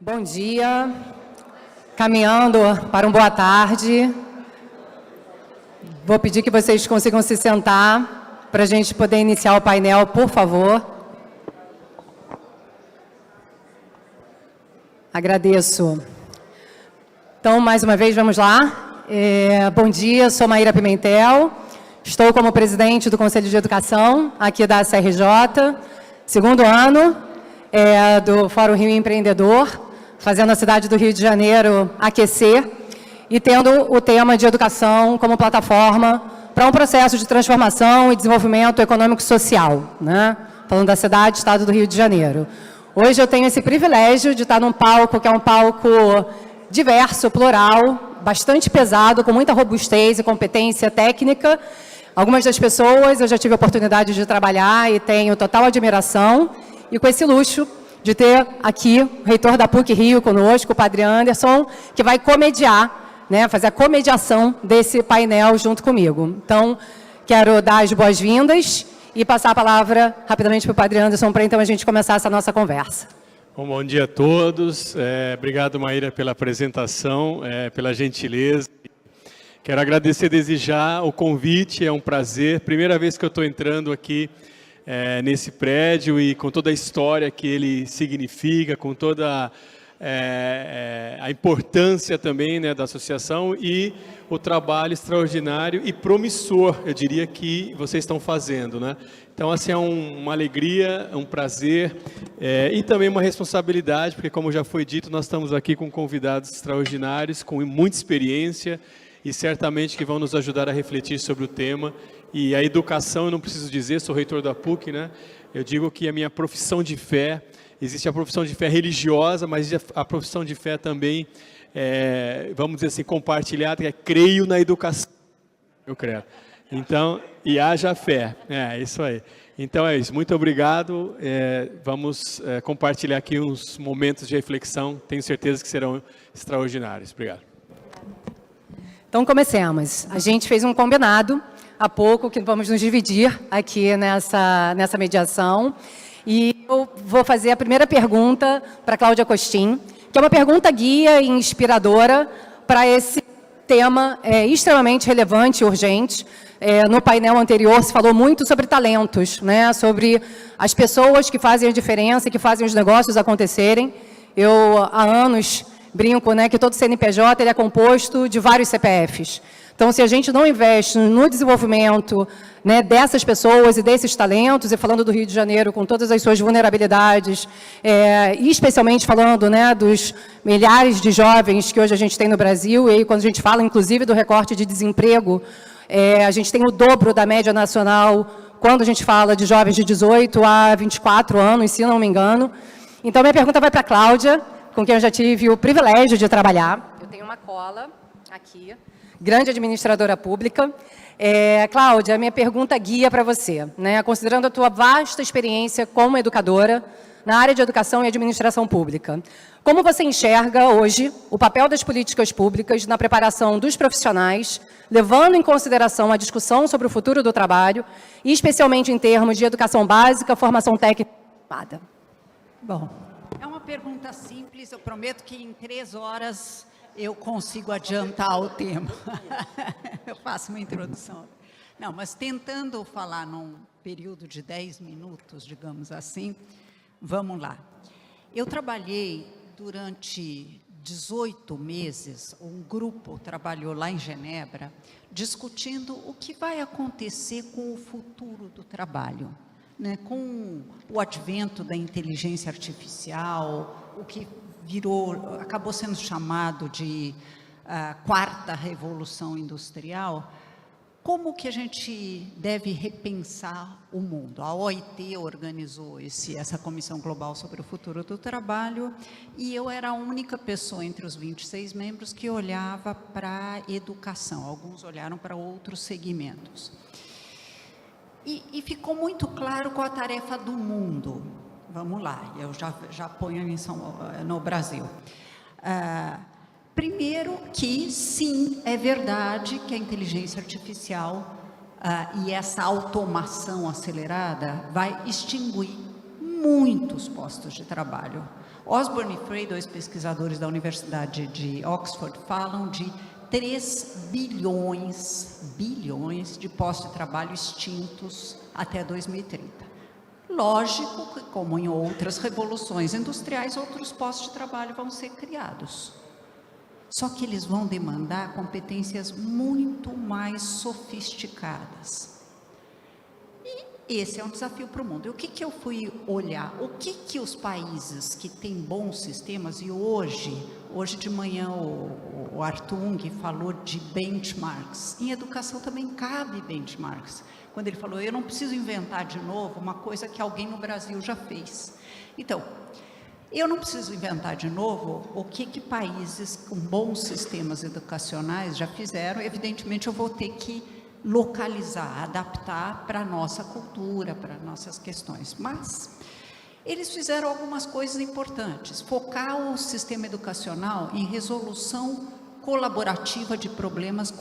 Bom dia, caminhando para um boa tarde. Vou pedir que vocês consigam se sentar para a gente poder iniciar o painel, por favor. Agradeço. Então, mais uma vez, vamos lá. Bom dia, sou Maíra Pimentel, estou como presidente do Conselho de Educação aqui da CRJ, segundo ano do Fórum Rio Empreendedor, fazendo a cidade do Rio de Janeiro aquecer e tendo o tema de educação como plataforma para um processo de transformação e desenvolvimento econômico e social, né? Falando da cidade, estado do Rio de Janeiro. Hoje eu tenho esse privilégio de estar num palco que é um palco diverso, plural, bastante pesado, com muita robustez e competência técnica. Algumas das pessoas eu já tive a oportunidade de trabalhar e tenho total admiração, e com esse luxo de ter aqui o reitor da PUC-Rio conosco, o Padre Anderson, que vai comediar, né, fazer a comediação desse painel junto comigo. Então, quero dar as boas-vindas e passar a palavra rapidamente para o Padre Anderson, para então a gente começar essa nossa conversa. Bom dia a todos. Obrigado, Maíra, pela apresentação, pela gentileza. Quero agradecer desde já o convite, é um prazer. Primeira vez que eu estou entrando aqui nesse prédio e com toda a história que ele significa, com toda a importância também, né, da associação e o trabalho extraordinário e promissor, eu diria, que vocês estão fazendo, né? Então, assim, é uma alegria, um prazer e também uma responsabilidade, porque, como já foi dito, nós estamos aqui com convidados extraordinários, com muita experiência e certamente que vão nos ajudar a refletir sobre o tema. E a educação, eu não preciso dizer, sou reitor da PUC, né? Eu digo que a minha profissão de fé, existe a profissão de fé religiosa, mas a profissão de fé também, vamos dizer assim, compartilhada, que é creio na educação, eu creio. Então, e haja fé, isso aí. Então é isso, muito obrigado, vamos compartilhar aqui uns momentos de reflexão, tenho certeza que serão extraordinários. Obrigado. Então, comecemos. A gente fez um combinado há pouco, que vamos nos dividir aqui nessa mediação. E eu vou fazer a primeira pergunta para a Cláudia Costin, que é uma pergunta guia e inspiradora para esse tema extremamente relevante e urgente. No painel anterior se falou muito sobre talentos, né? Sobre as pessoas que fazem a diferença e que fazem os negócios acontecerem. Eu, há anos, brinco, né, que todo CNPJ ele é composto de vários CPFs. Então, se a gente não investe no desenvolvimento, né, dessas pessoas e desses talentos, e falando do Rio de Janeiro com todas as suas vulnerabilidades, e especialmente falando, né, dos milhares de jovens que hoje a gente tem no Brasil, e aí quando a gente fala, inclusive, do recorte de desemprego, a gente tem o dobro da média nacional quando a gente fala de jovens de 18 a 24 anos, se não me engano. Então, minha pergunta vai para a Cláudia, com quem eu já tive o privilégio de trabalhar. Eu tenho uma cola aqui, grande administradora pública. Cláudia, minha pergunta guia para você, né? Considerando a tua vasta experiência como educadora na área de educação e administração pública, como você enxerga hoje o papel das políticas públicas na preparação dos profissionais, levando em consideração a discussão sobre o futuro do trabalho, e especialmente em termos de educação básica, formação técnica? Bom. É uma pergunta simples, eu prometo que em 3 horas eu consigo adiantar o tema. Eu faço uma introdução. Não, mas tentando falar num período de 10 minutos, digamos assim, vamos lá. Eu trabalhei durante 18 meses, um grupo trabalhou lá em Genebra, discutindo o que vai acontecer com o futuro do trabalho. Né, com o advento da inteligência artificial, o que acabou sendo chamado de quarta revolução industrial, como que a gente deve repensar o mundo? A OIT organizou essa Comissão Global sobre o Futuro do Trabalho e eu era a única pessoa entre os 26 membros que olhava para a educação, alguns olharam para outros segmentos. E ficou muito claro qual a tarefa do mundo. Vamos lá, eu já ponho no Brasil. Primeiro que, sim, é verdade que a inteligência artificial e essa automação acelerada vai extinguir muitos postos de trabalho. Osborne e Frey, 2 pesquisadores da Universidade de Oxford, falam de 3 bilhões de postos de trabalho extintos até 2030. Lógico que, como em outras revoluções industriais, outros postos de trabalho vão ser criados. Só que eles vão demandar competências muito mais sofisticadas. E esse é um desafio para o mundo. E o que eu fui olhar? O que os países que têm bons sistemas, e hoje de manhã o Artung falou de benchmarks. Em educação também cabe benchmarks. Quando ele falou, eu não preciso inventar de novo uma coisa que alguém no Brasil já fez. Então, eu não preciso inventar de novo o que países com bons sistemas educacionais já fizeram. Evidentemente, eu vou ter que localizar, adaptar para a nossa cultura, para nossas questões. Mas eles fizeram algumas coisas importantes. Focar o sistema educacional em resolução colaborativa de problemas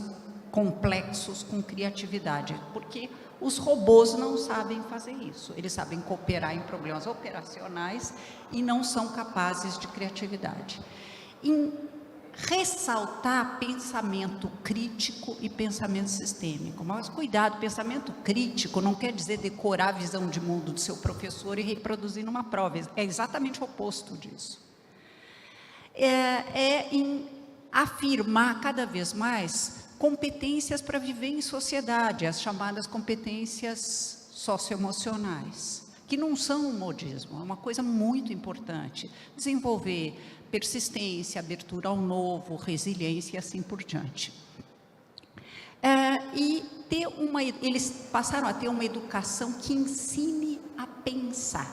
complexos com criatividade, porque os robôs não sabem fazer isso. Eles sabem cooperar em problemas operacionais e não são capazes de criatividade. Em ressaltar pensamento crítico e pensamento sistêmico. Mas cuidado, pensamento crítico não quer dizer decorar a visão de mundo do seu professor e reproduzir numa prova. É exatamente o oposto disso. Em afirmar cada vez mais competências para viver em sociedade, as chamadas competências socioemocionais, que não são um modismo, é uma coisa muito importante. Desenvolver persistência, abertura ao novo, resiliência e assim por diante. Eles passaram a ter uma educação que ensine a pensar.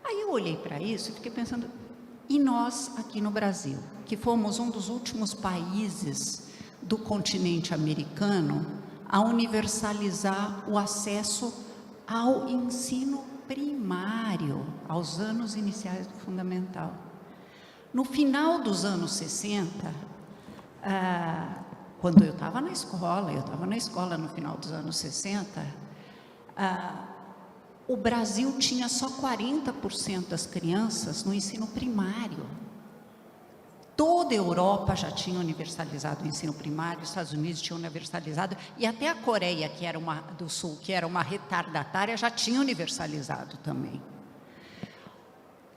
Aí eu olhei para isso e fiquei pensando, e nós aqui no Brasil, que fomos um dos últimos países do continente americano a universalizar o acesso ao ensino primário, aos anos iniciais do fundamental. No final dos anos 60, quando eu estava na escola no final dos anos 60, o Brasil tinha só 40% das crianças no ensino primário. Toda a Europa já tinha universalizado o ensino primário, os Estados Unidos tinham universalizado, e até a Coreia, do Sul, que era uma retardatária, já tinha universalizado também.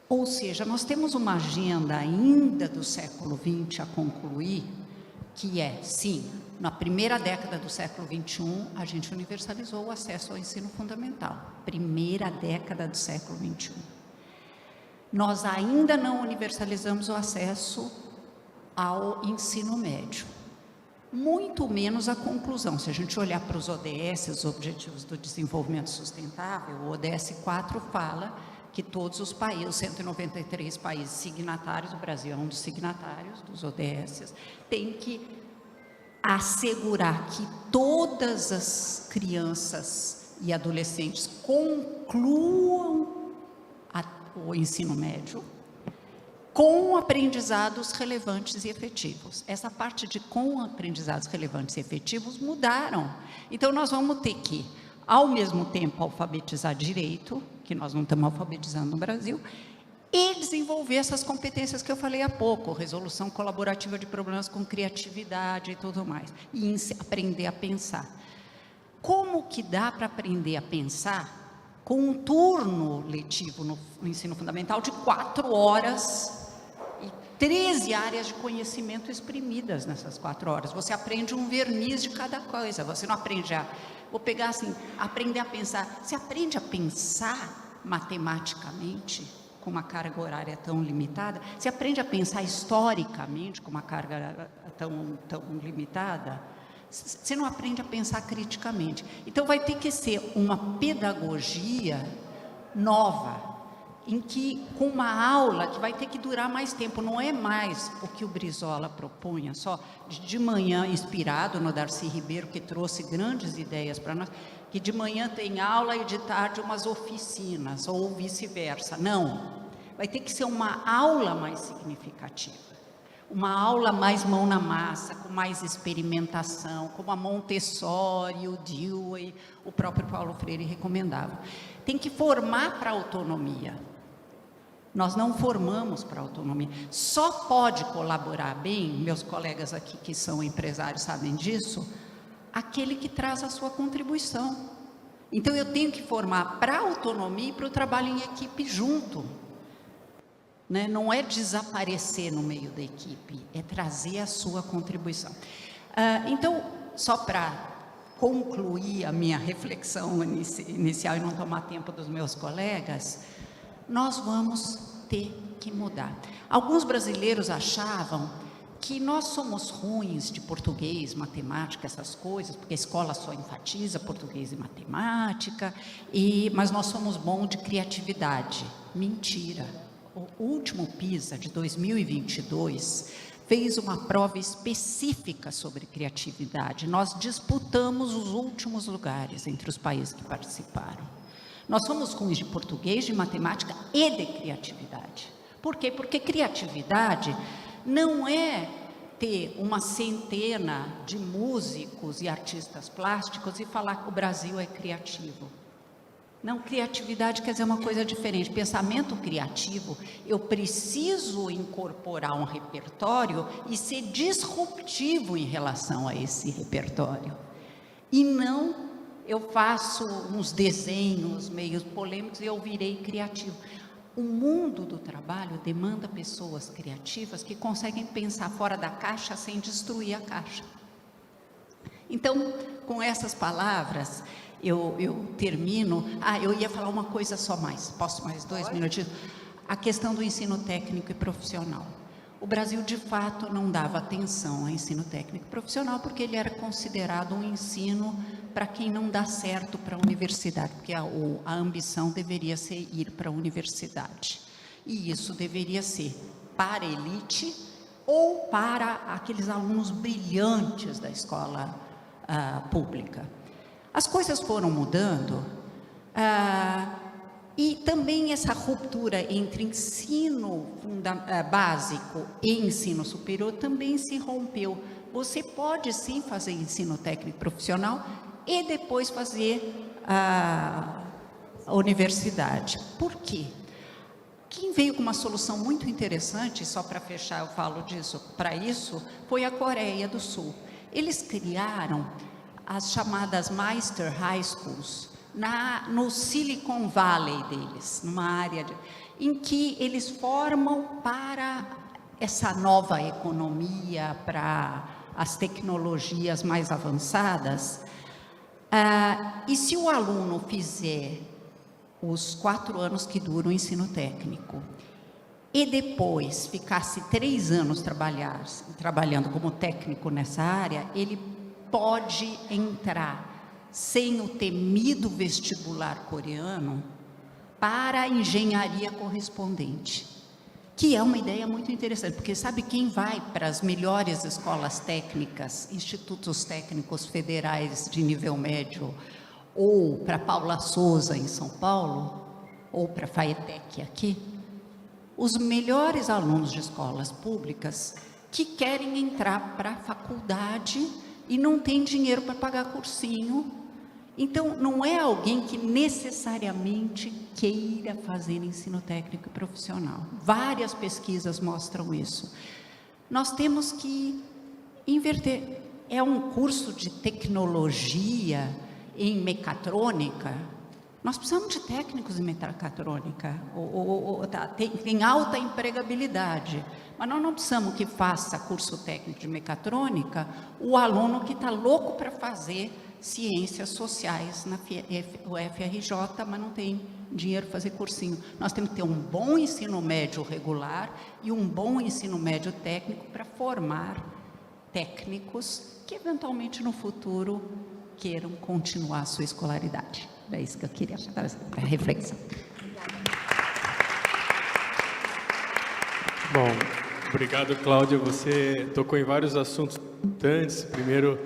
Ou seja, nós temos uma agenda ainda do século XX a concluir, que sim, na primeira década do século XXI, a gente universalizou o acesso ao ensino fundamental. Primeira década do século XXI. Nós ainda não universalizamos o acesso ao ensino médio. Muito menos a conclusão. Se a gente olhar para os ODS, os Objetivos do Desenvolvimento Sustentável, o ODS 4 fala que todos os países, os 193 países signatários, o Brasil é um dos signatários dos ODS, tem que assegurar que todas as crianças e adolescentes concluam o ensino médio com aprendizados relevantes e efetivos. Essa parte de com aprendizados relevantes e efetivos mudaram. Então, nós vamos ter que, ao mesmo tempo, alfabetizar direito, que nós não estamos alfabetizando no Brasil, e desenvolver essas competências que eu falei há pouco, resolução colaborativa de problemas com criatividade e tudo mais, e aprender a pensar. Como que dá para aprender a pensar com um turno letivo no ensino fundamental de 4 horas e 13 áreas de conhecimento exprimidas nessas 4 horas? Você aprende um verniz de cada coisa, você não aprende vou pegar assim, aprender a pensar. Você aprende a pensar matematicamente com uma carga horária tão limitada? Você aprende a pensar historicamente com uma carga tão limitada? Você não aprende a pensar criticamente. Então, vai ter que ser uma pedagogia nova, em que, com uma aula que vai ter que durar mais tempo, não é mais o que o Brizola propunha, só de manhã, inspirado no Darcy Ribeiro, que trouxe grandes ideias para nós, que de manhã tem aula e de tarde umas oficinas, ou vice-versa. Não, vai ter que ser uma aula mais significativa. Uma aula mais mão na massa, com mais experimentação, como a Montessori, o Dewey, o próprio Paulo Freire recomendava. Tem que formar para a autonomia. Nós não formamos para a autonomia. Só pode colaborar bem, meus colegas aqui que são empresários sabem disso, aquele que traz a sua contribuição. Então, eu tenho que formar para a autonomia e para o trabalho em equipe junto. Né? Não é desaparecer no meio da equipe, é trazer a sua contribuição. Então, só para concluir a minha reflexão inicial e não tomar tempo dos meus colegas, nós vamos ter que mudar. Alguns brasileiros achavam que nós somos ruins de português, matemática, essas coisas, porque a escola só enfatiza português e matemática, mas nós somos bons de criatividade. Mentira! O último PISA de 2022 fez uma prova específica sobre criatividade. Nós disputamos os últimos lugares entre os países que participaram. Nós somos ruins de português, de matemática e de criatividade. Por quê? Porque criatividade não é ter uma centena de músicos e artistas plásticos e falar que o Brasil é criativo. Não, criatividade quer dizer uma coisa diferente. Pensamento criativo, eu preciso incorporar um repertório e ser disruptivo em relação a esse repertório. E não, eu faço uns desenhos meio polêmicos e eu virei criativo. O mundo do trabalho demanda pessoas criativas que conseguem pensar fora da caixa sem destruir a caixa. Então, com essas palavras, eu termino. Eu ia falar uma coisa só mais. Posso mais 2 minutinhos? A questão do ensino técnico e profissional. O Brasil, de fato, não dava atenção ao ensino técnico e profissional, porque ele era considerado um ensino para quem não dá certo para a universidade, porque a ambição deveria ser ir para a universidade. E isso deveria ser para a elite ou para aqueles alunos brilhantes da escola pública. As coisas foram mudando, e também essa ruptura entre ensino básico e ensino superior também se rompeu. Você pode sim fazer ensino técnico profissional e depois fazer a universidade. Por quê? Quem veio com uma solução muito interessante, só para fechar eu falo disso, para isso, foi a Coreia do Sul. Eles criaram as chamadas Master High Schools, no Silicon Valley deles, numa área em que eles formam para essa nova economia, para as tecnologias mais avançadas. E se o aluno fizer os 4 anos que dura o ensino técnico e depois ficasse 3 anos trabalhando como técnico nessa área, ele pode entrar sem o temido vestibular coreano para a engenharia correspondente, que é uma ideia muito interessante, porque sabe quem vai para as melhores escolas técnicas, institutos técnicos federais de nível médio, ou para Paula Souza em São Paulo, ou para a FAETEC aqui? Os melhores alunos de escolas públicas que querem entrar para a faculdade e não tem dinheiro para pagar cursinho. Então, não é alguém que necessariamente queira fazer ensino técnico e profissional. Várias pesquisas mostram isso. Nós temos que inverter. É um curso de tecnologia em mecatrônica. Nós precisamos de técnicos em mecatrônica. Tem alta empregabilidade. Mas nós não precisamos que faça curso técnico de mecatrônica o aluno que está louco para fazer ciências sociais na UFRJ, mas não tem dinheiro para fazer cursinho. Nós temos que ter um bom ensino médio regular e um bom ensino médio técnico para formar técnicos que eventualmente no futuro queiram continuar a sua escolaridade. É isso que eu queria trazer para a reflexão. Bom, obrigado, Cláudia. Você tocou em vários assuntos importantes. Primeiro,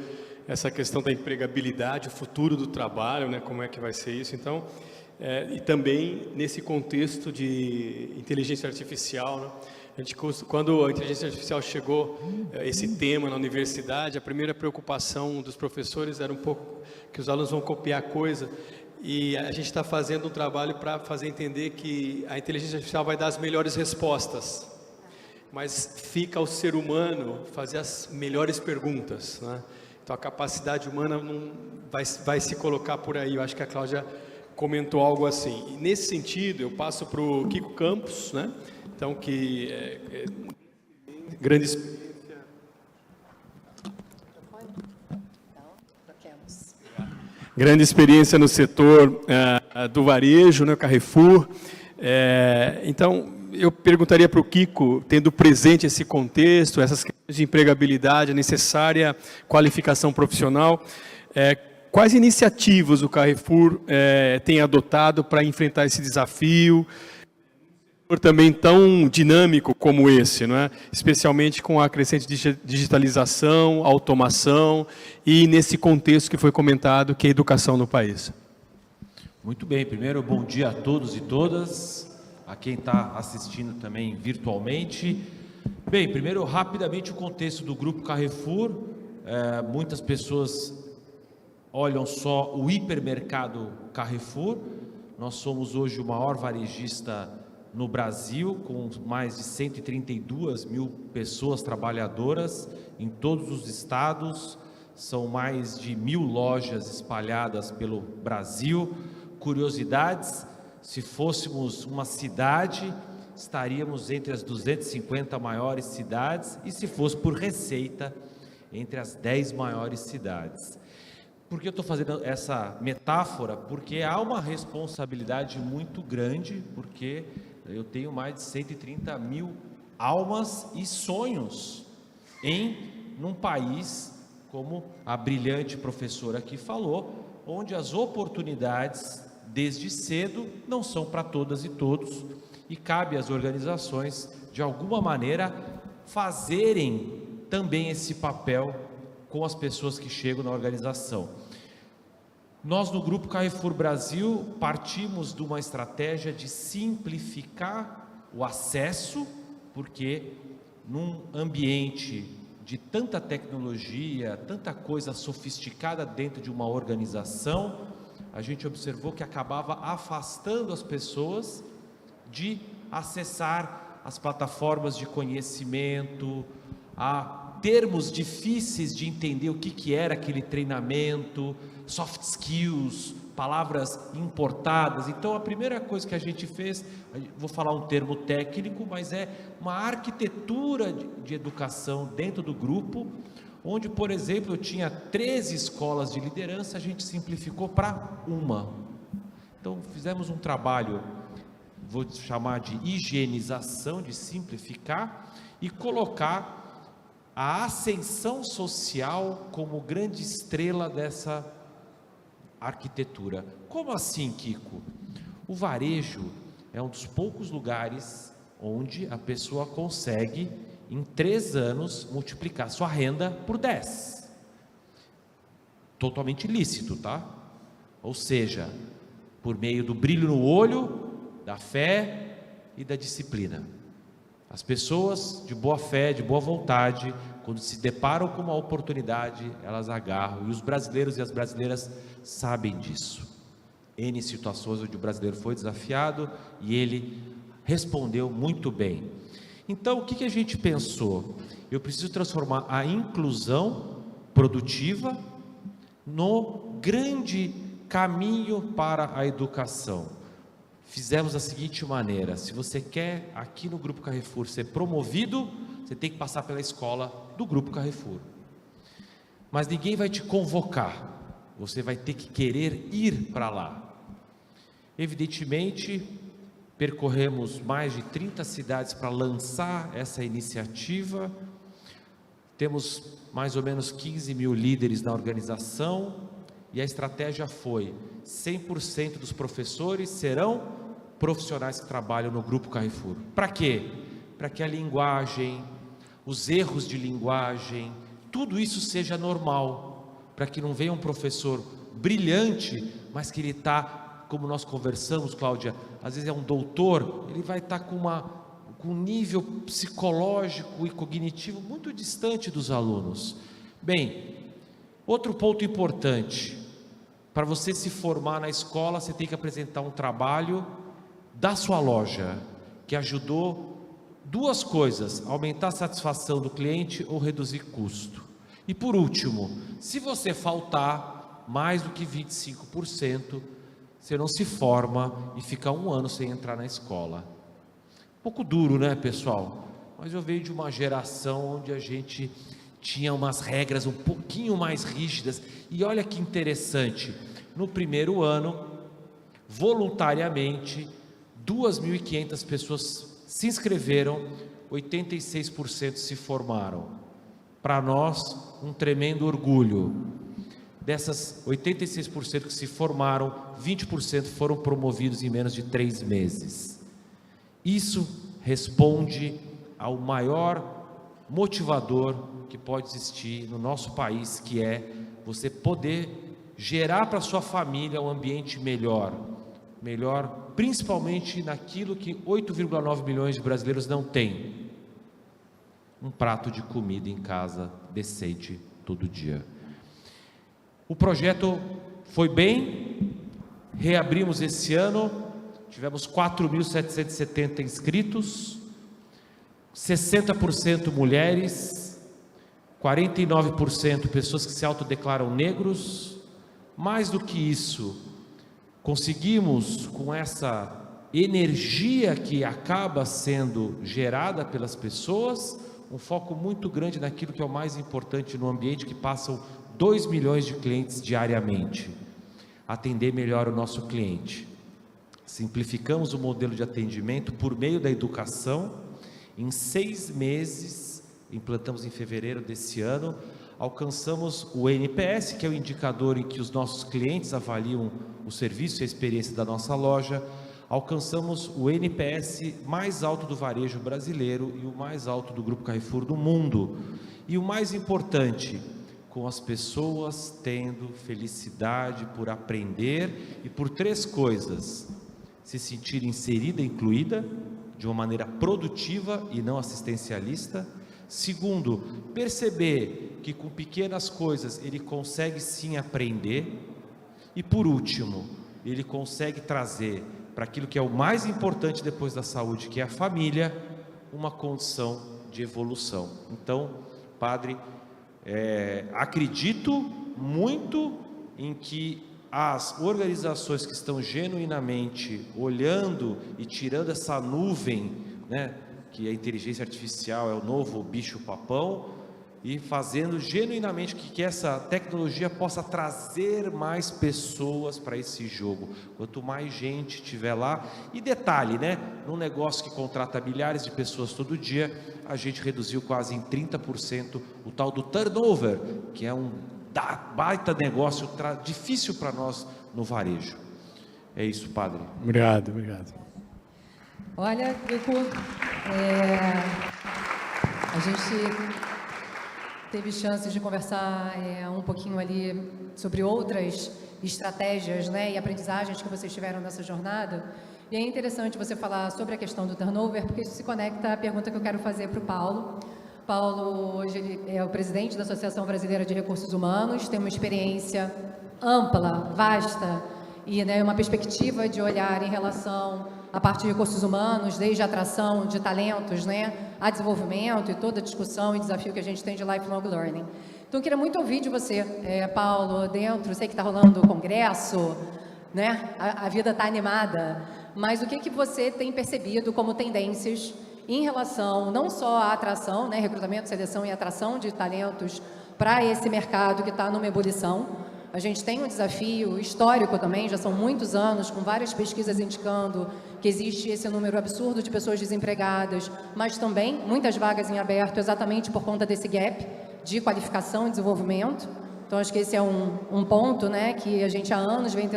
essa questão da empregabilidade, o futuro do trabalho, né? Como é que vai ser isso? Então, e também nesse contexto de inteligência artificial, né? Quando a inteligência artificial chegou, esse tema na universidade, a primeira preocupação dos professores era um pouco que os alunos vão copiar coisa. e a gente está fazendo um trabalho para fazer entender que a inteligência artificial vai dar as melhores respostas, mas fica ao ser humano fazer as melhores perguntas, né? Então a capacidade humana não vai se colocar por aí. Eu acho que a Cláudia comentou algo assim. E nesse sentido, eu passo para o Kiko Campos, né? Então, que grande experiência no setor do varejo, né, Carrefour. Então, eu perguntaria para o Kiko, tendo presente esse contexto, essas questões de empregabilidade, a necessária qualificação profissional, quais iniciativas o Carrefour tem adotado para enfrentar esse desafio, também tão dinâmico como esse, não é? Especialmente com a crescente digitalização, automação e nesse contexto que foi comentado, que é a educação no país. Muito bem, primeiro bom dia a todos e todas, a quem está assistindo também virtualmente. Bem, primeiro rapidamente o contexto do Grupo Carrefour. Muitas pessoas olham só o hipermercado Carrefour. Nós somos hoje o maior varejista no Brasil, com mais de 132 mil pessoas trabalhadoras em todos os estados. São mais de 1000 lojas espalhadas pelo Brasil. Curiosidades, se fôssemos uma cidade, estaríamos entre as 250 maiores cidades, e se fosse por receita, entre as 10 maiores cidades. Por que eu estou fazendo essa metáfora? Porque há uma responsabilidade muito grande, porque eu tenho mais de 130 mil almas e sonhos num país, como a brilhante professora aqui falou, onde as oportunidades, desde cedo, não são para todas e todos, e cabe às organizações, de alguma maneira, fazerem também esse papel com as pessoas que chegam na organização. Nós, no Grupo Carrefour Brasil, partimos de uma estratégia de simplificar o acesso, porque num ambiente de tanta tecnologia, tanta coisa sofisticada dentro de uma organização, a gente observou que acabava afastando as pessoas de acessar as plataformas de conhecimento, a termos difíceis de entender o que era aquele treinamento, soft skills, palavras importadas. Então a primeira coisa que a gente fez, vou falar um termo técnico, mas é uma arquitetura de educação dentro do grupo, onde, por exemplo, eu tinha 13 escolas de liderança, a gente simplificou para uma. Então fizemos um trabalho, vou chamar de higienização, de simplificar e colocar a ascensão social como grande estrela dessa arquitetura. Como assim, Kiko? O varejo é um dos poucos lugares onde a pessoa consegue, em 3 anos, multiplicar sua renda por 10. Totalmente lícito, tá? Ou seja, por meio do brilho no olho, da fé e da disciplina. As pessoas de boa fé, de boa vontade, quando se deparam com uma oportunidade, elas agarram. E os brasileiros e as brasileiras sabem disso. N situações onde o brasileiro foi desafiado e ele respondeu muito bem. Então, o que a gente pensou? Eu preciso transformar a inclusão produtiva no grande caminho para a educação. Fizemos da seguinte maneira: se você quer aqui no Grupo Carrefour ser promovido, você tem que passar pela escola do Grupo Carrefour. Mas ninguém vai te convocar, você vai ter que querer ir para lá. Evidentemente, percorremos mais de 30 cidades para lançar essa iniciativa. Temos mais ou menos 15 mil líderes na organização e a estratégia foi: 100% dos professores serão profissionais que trabalham no Grupo Carrefour. Para quê? Para que a linguagem, os erros de linguagem, tudo isso seja normal, para que não venha um professor brilhante, mas que ele está, como nós conversamos, Cláudia, às vezes é um doutor, ele vai estar com um nível psicológico e cognitivo muito distante dos alunos. Bem, outro ponto importante: para você se formar na escola, você tem que apresentar um trabalho da sua loja, que ajudou duas coisas: aumentar a satisfação do cliente ou reduzir custo. E por último, se você faltar mais do que 25%, você não se forma e fica 1 ano sem entrar na escola. Um pouco duro, né, pessoal? Mas eu venho de uma geração onde a gente tinha umas regras um pouquinho mais rígidas. E olha que interessante, no primeiro ano, voluntariamente, 2.500 pessoas se inscreveram, 86% se formaram. Para nós, um tremendo orgulho. Dessas 86% que se formaram, 20% foram promovidos em menos de 3 meses. Isso responde ao maior motivador que pode existir no nosso país, que é você poder gerar para sua família um ambiente melhor, principalmente naquilo que 8,9 milhões de brasileiros não têm: um prato de comida em casa decente todo dia. O projeto foi bem, reabrimos esse ano, tivemos 4.770 inscritos, 60% mulheres, 49% pessoas que se autodeclaram negros. Mais do que isso, conseguimos, com essa energia que acaba sendo gerada pelas pessoas, um foco muito grande naquilo que é o mais importante no ambiente, que passam 2 milhões de clientes diariamente. Atender melhor o nosso cliente. Simplificamos o modelo de atendimento por meio da educação. Em 6 meses, implantamos em fevereiro desse ano, alcançamos o NPS, que é o indicador em que os nossos clientes avaliam o serviço e a experiência da nossa loja. Alcançamos o NPS mais alto do varejo brasileiro e o mais alto do Grupo Carrefour do mundo. E o mais importante, com as pessoas tendo felicidade por aprender e por 3 coisas: se sentir inserida, incluída, de uma maneira produtiva e não assistencialista. Segundo, perceber que com pequenas coisas ele consegue sim aprender. E por último, ele consegue trazer para aquilo que é o mais importante depois da saúde, que é a família, uma condição de evolução. Então, padre, acredito muito em que as organizações que estão genuinamente olhando e tirando essa nuvem, né, que a inteligência artificial é o novo bicho-papão, e fazendo genuinamente que essa tecnologia possa trazer mais pessoas para esse jogo. Quanto mais gente tiver lá, e detalhe, né, num negócio que contrata milhares de pessoas todo dia, a gente reduziu quase em 30% o tal do turnover, que é um baita negócio difícil para nós no varejo. É isso, padre. Obrigado. Olha, Kiko, a gente teve chances de conversar um pouquinho ali sobre outras estratégias, né, e aprendizagens que vocês tiveram nessa jornada. E é interessante você falar sobre a questão do turnover, porque isso se conecta à pergunta que eu quero fazer para o Paulo. Paulo, hoje, ele é o presidente da Associação Brasileira de Recursos Humanos, tem uma experiência ampla, vasta, e, né, uma perspectiva de olhar em relação à parte de recursos humanos, desde a atração de talentos, né, a desenvolvimento e toda a discussão e desafio que a gente tem de lifelong learning. Então, eu queria muito ouvir de você, Paulo, sei que está rolando o congresso, né, a vida está animada, mas o que você tem percebido como tendências em relação não só à atração, né, recrutamento, seleção e atração de talentos para esse mercado que está numa ebulição. A gente tem um desafio histórico também, já são muitos anos, com várias pesquisas indicando que existe esse número absurdo de pessoas desempregadas, mas também muitas vagas em aberto, exatamente por conta desse gap de qualificação e desenvolvimento. Então, acho que esse é um ponto, né, que a gente há anos vem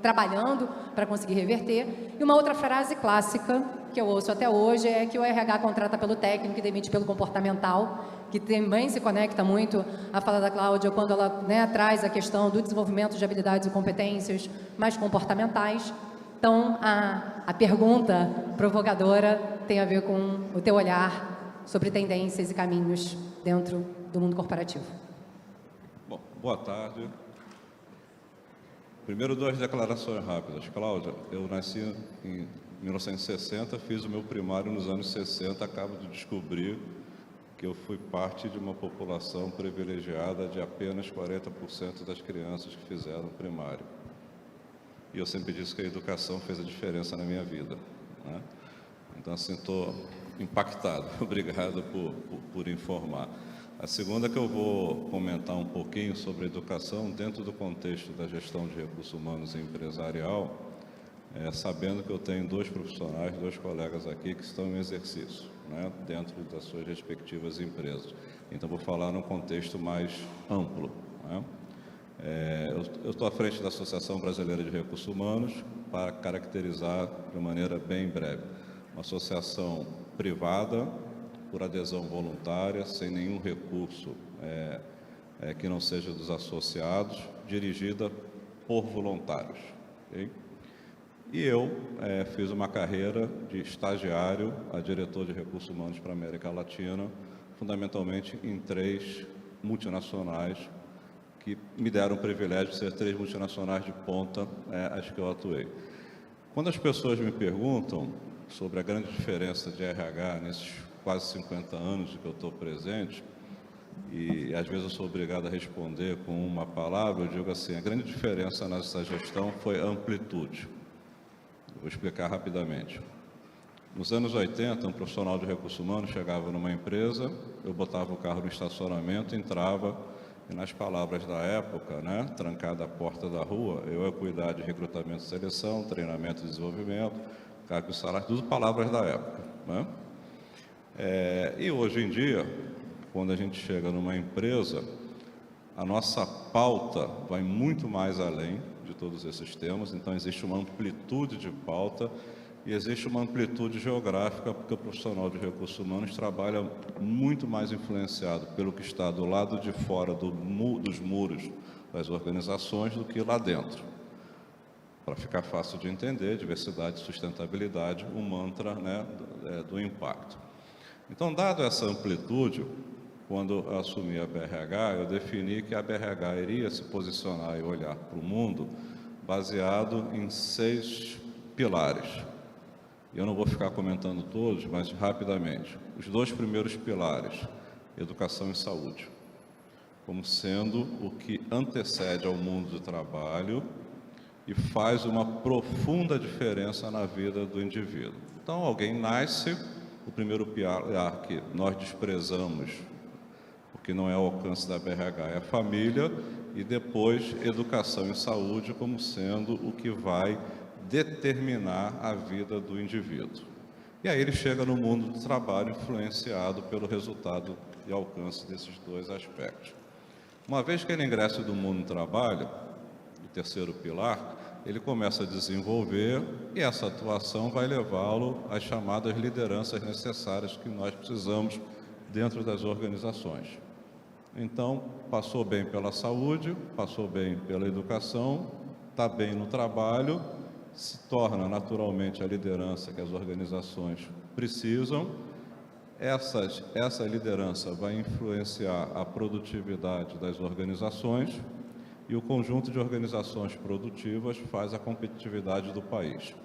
trabalhando para conseguir reverter. E uma outra frase clássica que eu ouço até hoje é que o RH contrata pelo técnico e demite pelo comportamental, que também se conecta muito à fala da Cláudia, quando ela, né, traz a questão do desenvolvimento de habilidades e competências mais comportamentais. Então, a pergunta provocadora tem a ver com o teu olhar sobre tendências e caminhos dentro do mundo corporativo. Bom, boa tarde. Primeiro, duas declarações rápidas. Cláudia, eu nasci em 1960, fiz o meu primário nos anos 60, acabo de descobrir que eu fui parte de uma população privilegiada de apenas 40% das crianças que fizeram primário. E eu sempre disse que a educação fez a diferença na minha vida, né? Então, assim, estou impactado. Obrigado por informar. A segunda é que eu vou comentar um pouquinho sobre a educação dentro do contexto da gestão de recursos humanos e empresarial, sabendo que eu tenho dois profissionais, dois colegas aqui que estão em exercício, né, dentro das suas respectivas empresas. Então, vou falar num contexto mais amplo, né? Eu estou à frente da Associação Brasileira de Recursos Humanos para caracterizar de maneira bem breve. Uma associação privada, por adesão voluntária, sem nenhum recurso que não seja dos associados, dirigida por voluntários. Okay? E eu fiz uma carreira de estagiário a diretor de recursos humanos para a América Latina, fundamentalmente em 3 multinacionais, que me deram o privilégio de ser 3 multinacionais de ponta, as que eu atuei. Quando as pessoas me perguntam sobre a grande diferença de RH nesses quase 50 anos de que eu estou presente, e às vezes eu sou obrigado a responder com uma palavra, eu digo assim, a grande diferença nessa gestão foi amplitude. Vou explicar rapidamente. Nos anos 80, um profissional de recursos humanos chegava numa empresa, eu botava o carro no estacionamento, entrava, e nas palavras da época, né, trancada a porta da rua, eu ia cuidar de recrutamento e seleção, treinamento e desenvolvimento, cargo e salário, tudo palavras da época, né? E hoje em dia, quando a gente chega numa empresa, a nossa pauta vai muito mais além de todos esses temas, então existe uma amplitude de pauta e existe uma amplitude geográfica, porque o profissional de recursos humanos trabalha muito mais influenciado pelo que está do lado de fora dos muros das organizações do que lá dentro. Para ficar fácil de entender, diversidade e sustentabilidade, o mantra, né, do impacto. Então, dado essa amplitude, quando eu assumi a BRH, eu defini que a BRH iria se posicionar e olhar para o mundo baseado em 6 pilares. Eu não vou ficar comentando todos, mas rapidamente. Os 2 primeiros pilares, educação e saúde, como sendo o que antecede ao mundo do trabalho e faz uma profunda diferença na vida do indivíduo. Então, alguém nasce, o primeiro pilar que nós desprezamos, porque não é ao alcance da BRH, é a família, e depois educação e saúde como sendo o que vai determinar a vida do indivíduo. E aí ele chega no mundo do trabalho influenciado pelo resultado e alcance desses 2 aspectos. Uma vez que ele ingressa no mundo do trabalho, o terceiro pilar, ele começa a desenvolver e essa atuação vai levá-lo às chamadas lideranças necessárias que nós precisamos dentro das organizações. Então, passou bem pela saúde, passou bem pela educação, está bem no trabalho, se torna naturalmente a liderança que as organizações precisam. Essa liderança vai influenciar a produtividade das organizações e o conjunto de organizações produtivas faz a competitividade do país.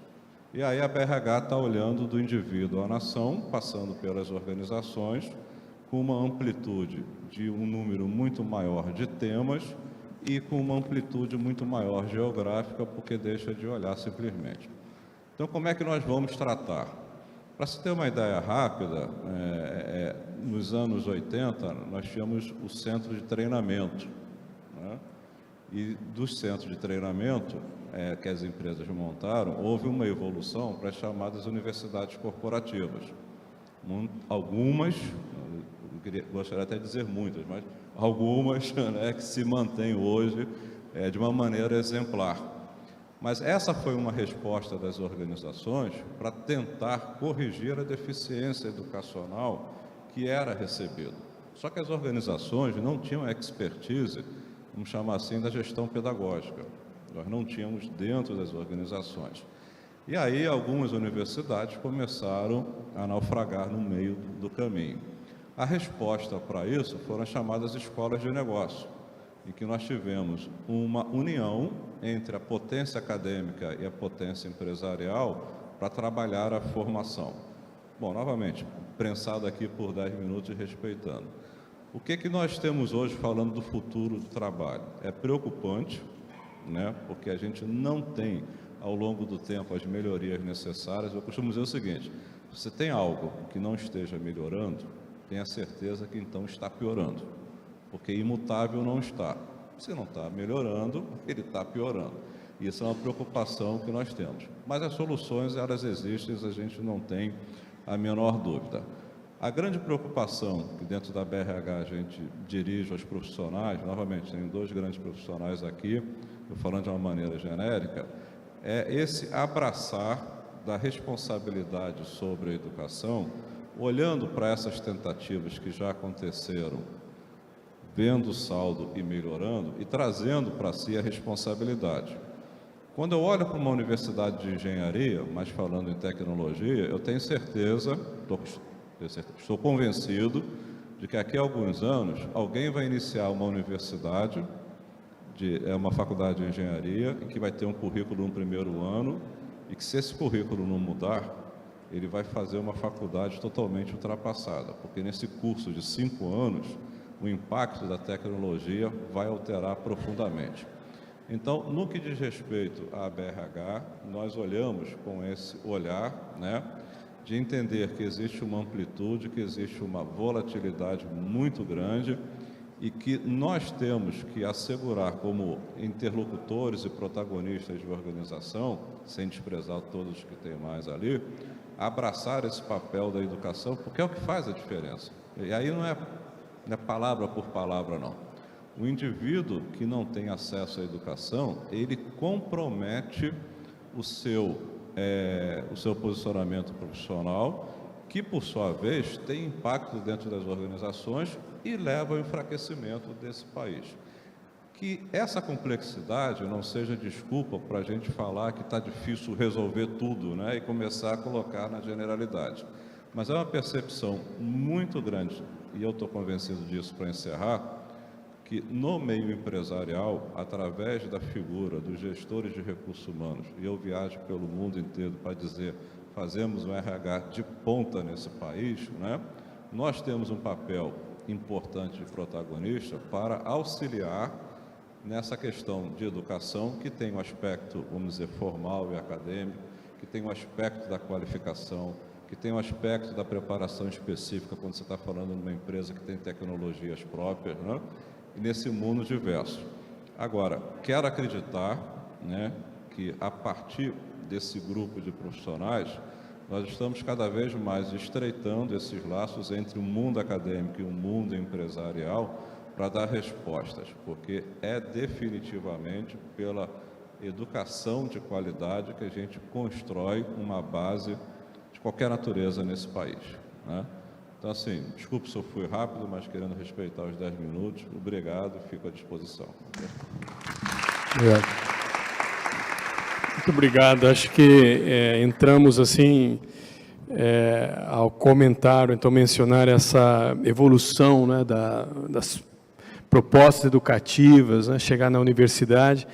E aí a BRH está olhando do indivíduo à nação, passando pelas organizações, com uma amplitude de um número muito maior de temas e com uma amplitude muito maior geográfica, porque deixa de olhar simplesmente. Então, como é que nós vamos tratar? Para se ter uma ideia rápida, nos anos 80, nós tínhamos o centro de treinamento, né? E dos centros de treinamento que as empresas montaram, houve uma evolução para as chamadas universidades corporativas. Algumas, gostaria até de dizer muitas, mas algumas, né, que se mantêm hoje de uma maneira exemplar. Mas essa foi uma resposta das organizações para tentar corrigir a deficiência educacional que era recebida. Só que as organizações não tinham expertise, vamos chamar assim, da gestão pedagógica. Nós não tínhamos dentro das organizações. E aí algumas universidades começaram a naufragar no meio do caminho. A resposta para isso foram as chamadas escolas de negócio. em que nós tivemos uma união entre a potência acadêmica e a potência empresarial para trabalhar a formação. Bom, novamente, prensado aqui por 10 minutos e respeitando. O que nós temos hoje falando do futuro do trabalho? É preocupante, né? Porque a gente não tem, ao longo do tempo, as melhorias necessárias. Eu costumo dizer o seguinte: se você tem algo que não esteja melhorando, tenha certeza que então está piorando, porque imutável não está. Se não está melhorando, ele está piorando. Isso é uma preocupação que nós temos. Mas as soluções, elas existem, a gente não tem a menor dúvida. A grande preocupação que dentro da BRH a gente dirige aos profissionais, novamente, tem 2 grandes profissionais aqui, eu falando de uma maneira genérica, é esse abraçar da responsabilidade sobre a educação, olhando para essas tentativas que já aconteceram, vendo o saldo e melhorando, e trazendo para si a responsabilidade. Quando eu olho para uma universidade de engenharia, mas falando em tecnologia, eu tenho certeza, estou convencido de que daqui a alguns anos alguém vai iniciar uma universidade, uma faculdade de engenharia, em que vai ter um currículo no primeiro ano, e que se esse currículo não mudar, ele vai fazer uma faculdade totalmente ultrapassada, porque nesse curso de 5 anos, o impacto da tecnologia vai alterar profundamente. Então, no que diz respeito à BRH, nós olhamos com esse olhar, né, de entender que existe uma amplitude, que existe uma volatilidade muito grande e que nós temos que assegurar como interlocutores e protagonistas de organização, sem desprezar todos que tem mais ali, abraçar esse papel da educação, porque é o que faz a diferença. E aí não é palavra por palavra, não. O indivíduo que não tem acesso à educação, ele compromete o seu posicionamento profissional, que, por sua vez, tem impacto dentro das organizações e leva ao enfraquecimento desse país. Que essa complexidade não seja desculpa para a gente falar que está difícil resolver tudo, né, e começar a colocar na generalidade. Mas é uma percepção muito grande, e eu estou convencido disso para encerrar, que no meio empresarial, através da figura dos gestores de recursos humanos, e eu viajo pelo mundo inteiro para dizer, fazemos um RH de ponta nesse país, né? Nós temos um papel importante de protagonista para auxiliar nessa questão de educação, que tem um aspecto, vamos dizer, formal e acadêmico, que tem um aspecto da qualificação, que tem um aspecto da preparação específica, quando você está falando de uma empresa que tem tecnologias próprias, né? E nesse mundo diverso. Agora, quero acreditar, né, que a partir desse grupo de profissionais, nós estamos cada vez mais estreitando esses laços entre o mundo acadêmico e o mundo empresarial para dar respostas, porque é definitivamente pela educação de qualidade que a gente constrói uma base de qualquer natureza nesse país, né? Então, assim, desculpe se eu fui rápido, mas querendo respeitar os 10 minutos, obrigado, fico à disposição. Obrigado. Muito obrigado. Acho que entramos, assim, ao comentário, então, mencionar essa evolução, né, das propostas educativas, né, chegar na universidade,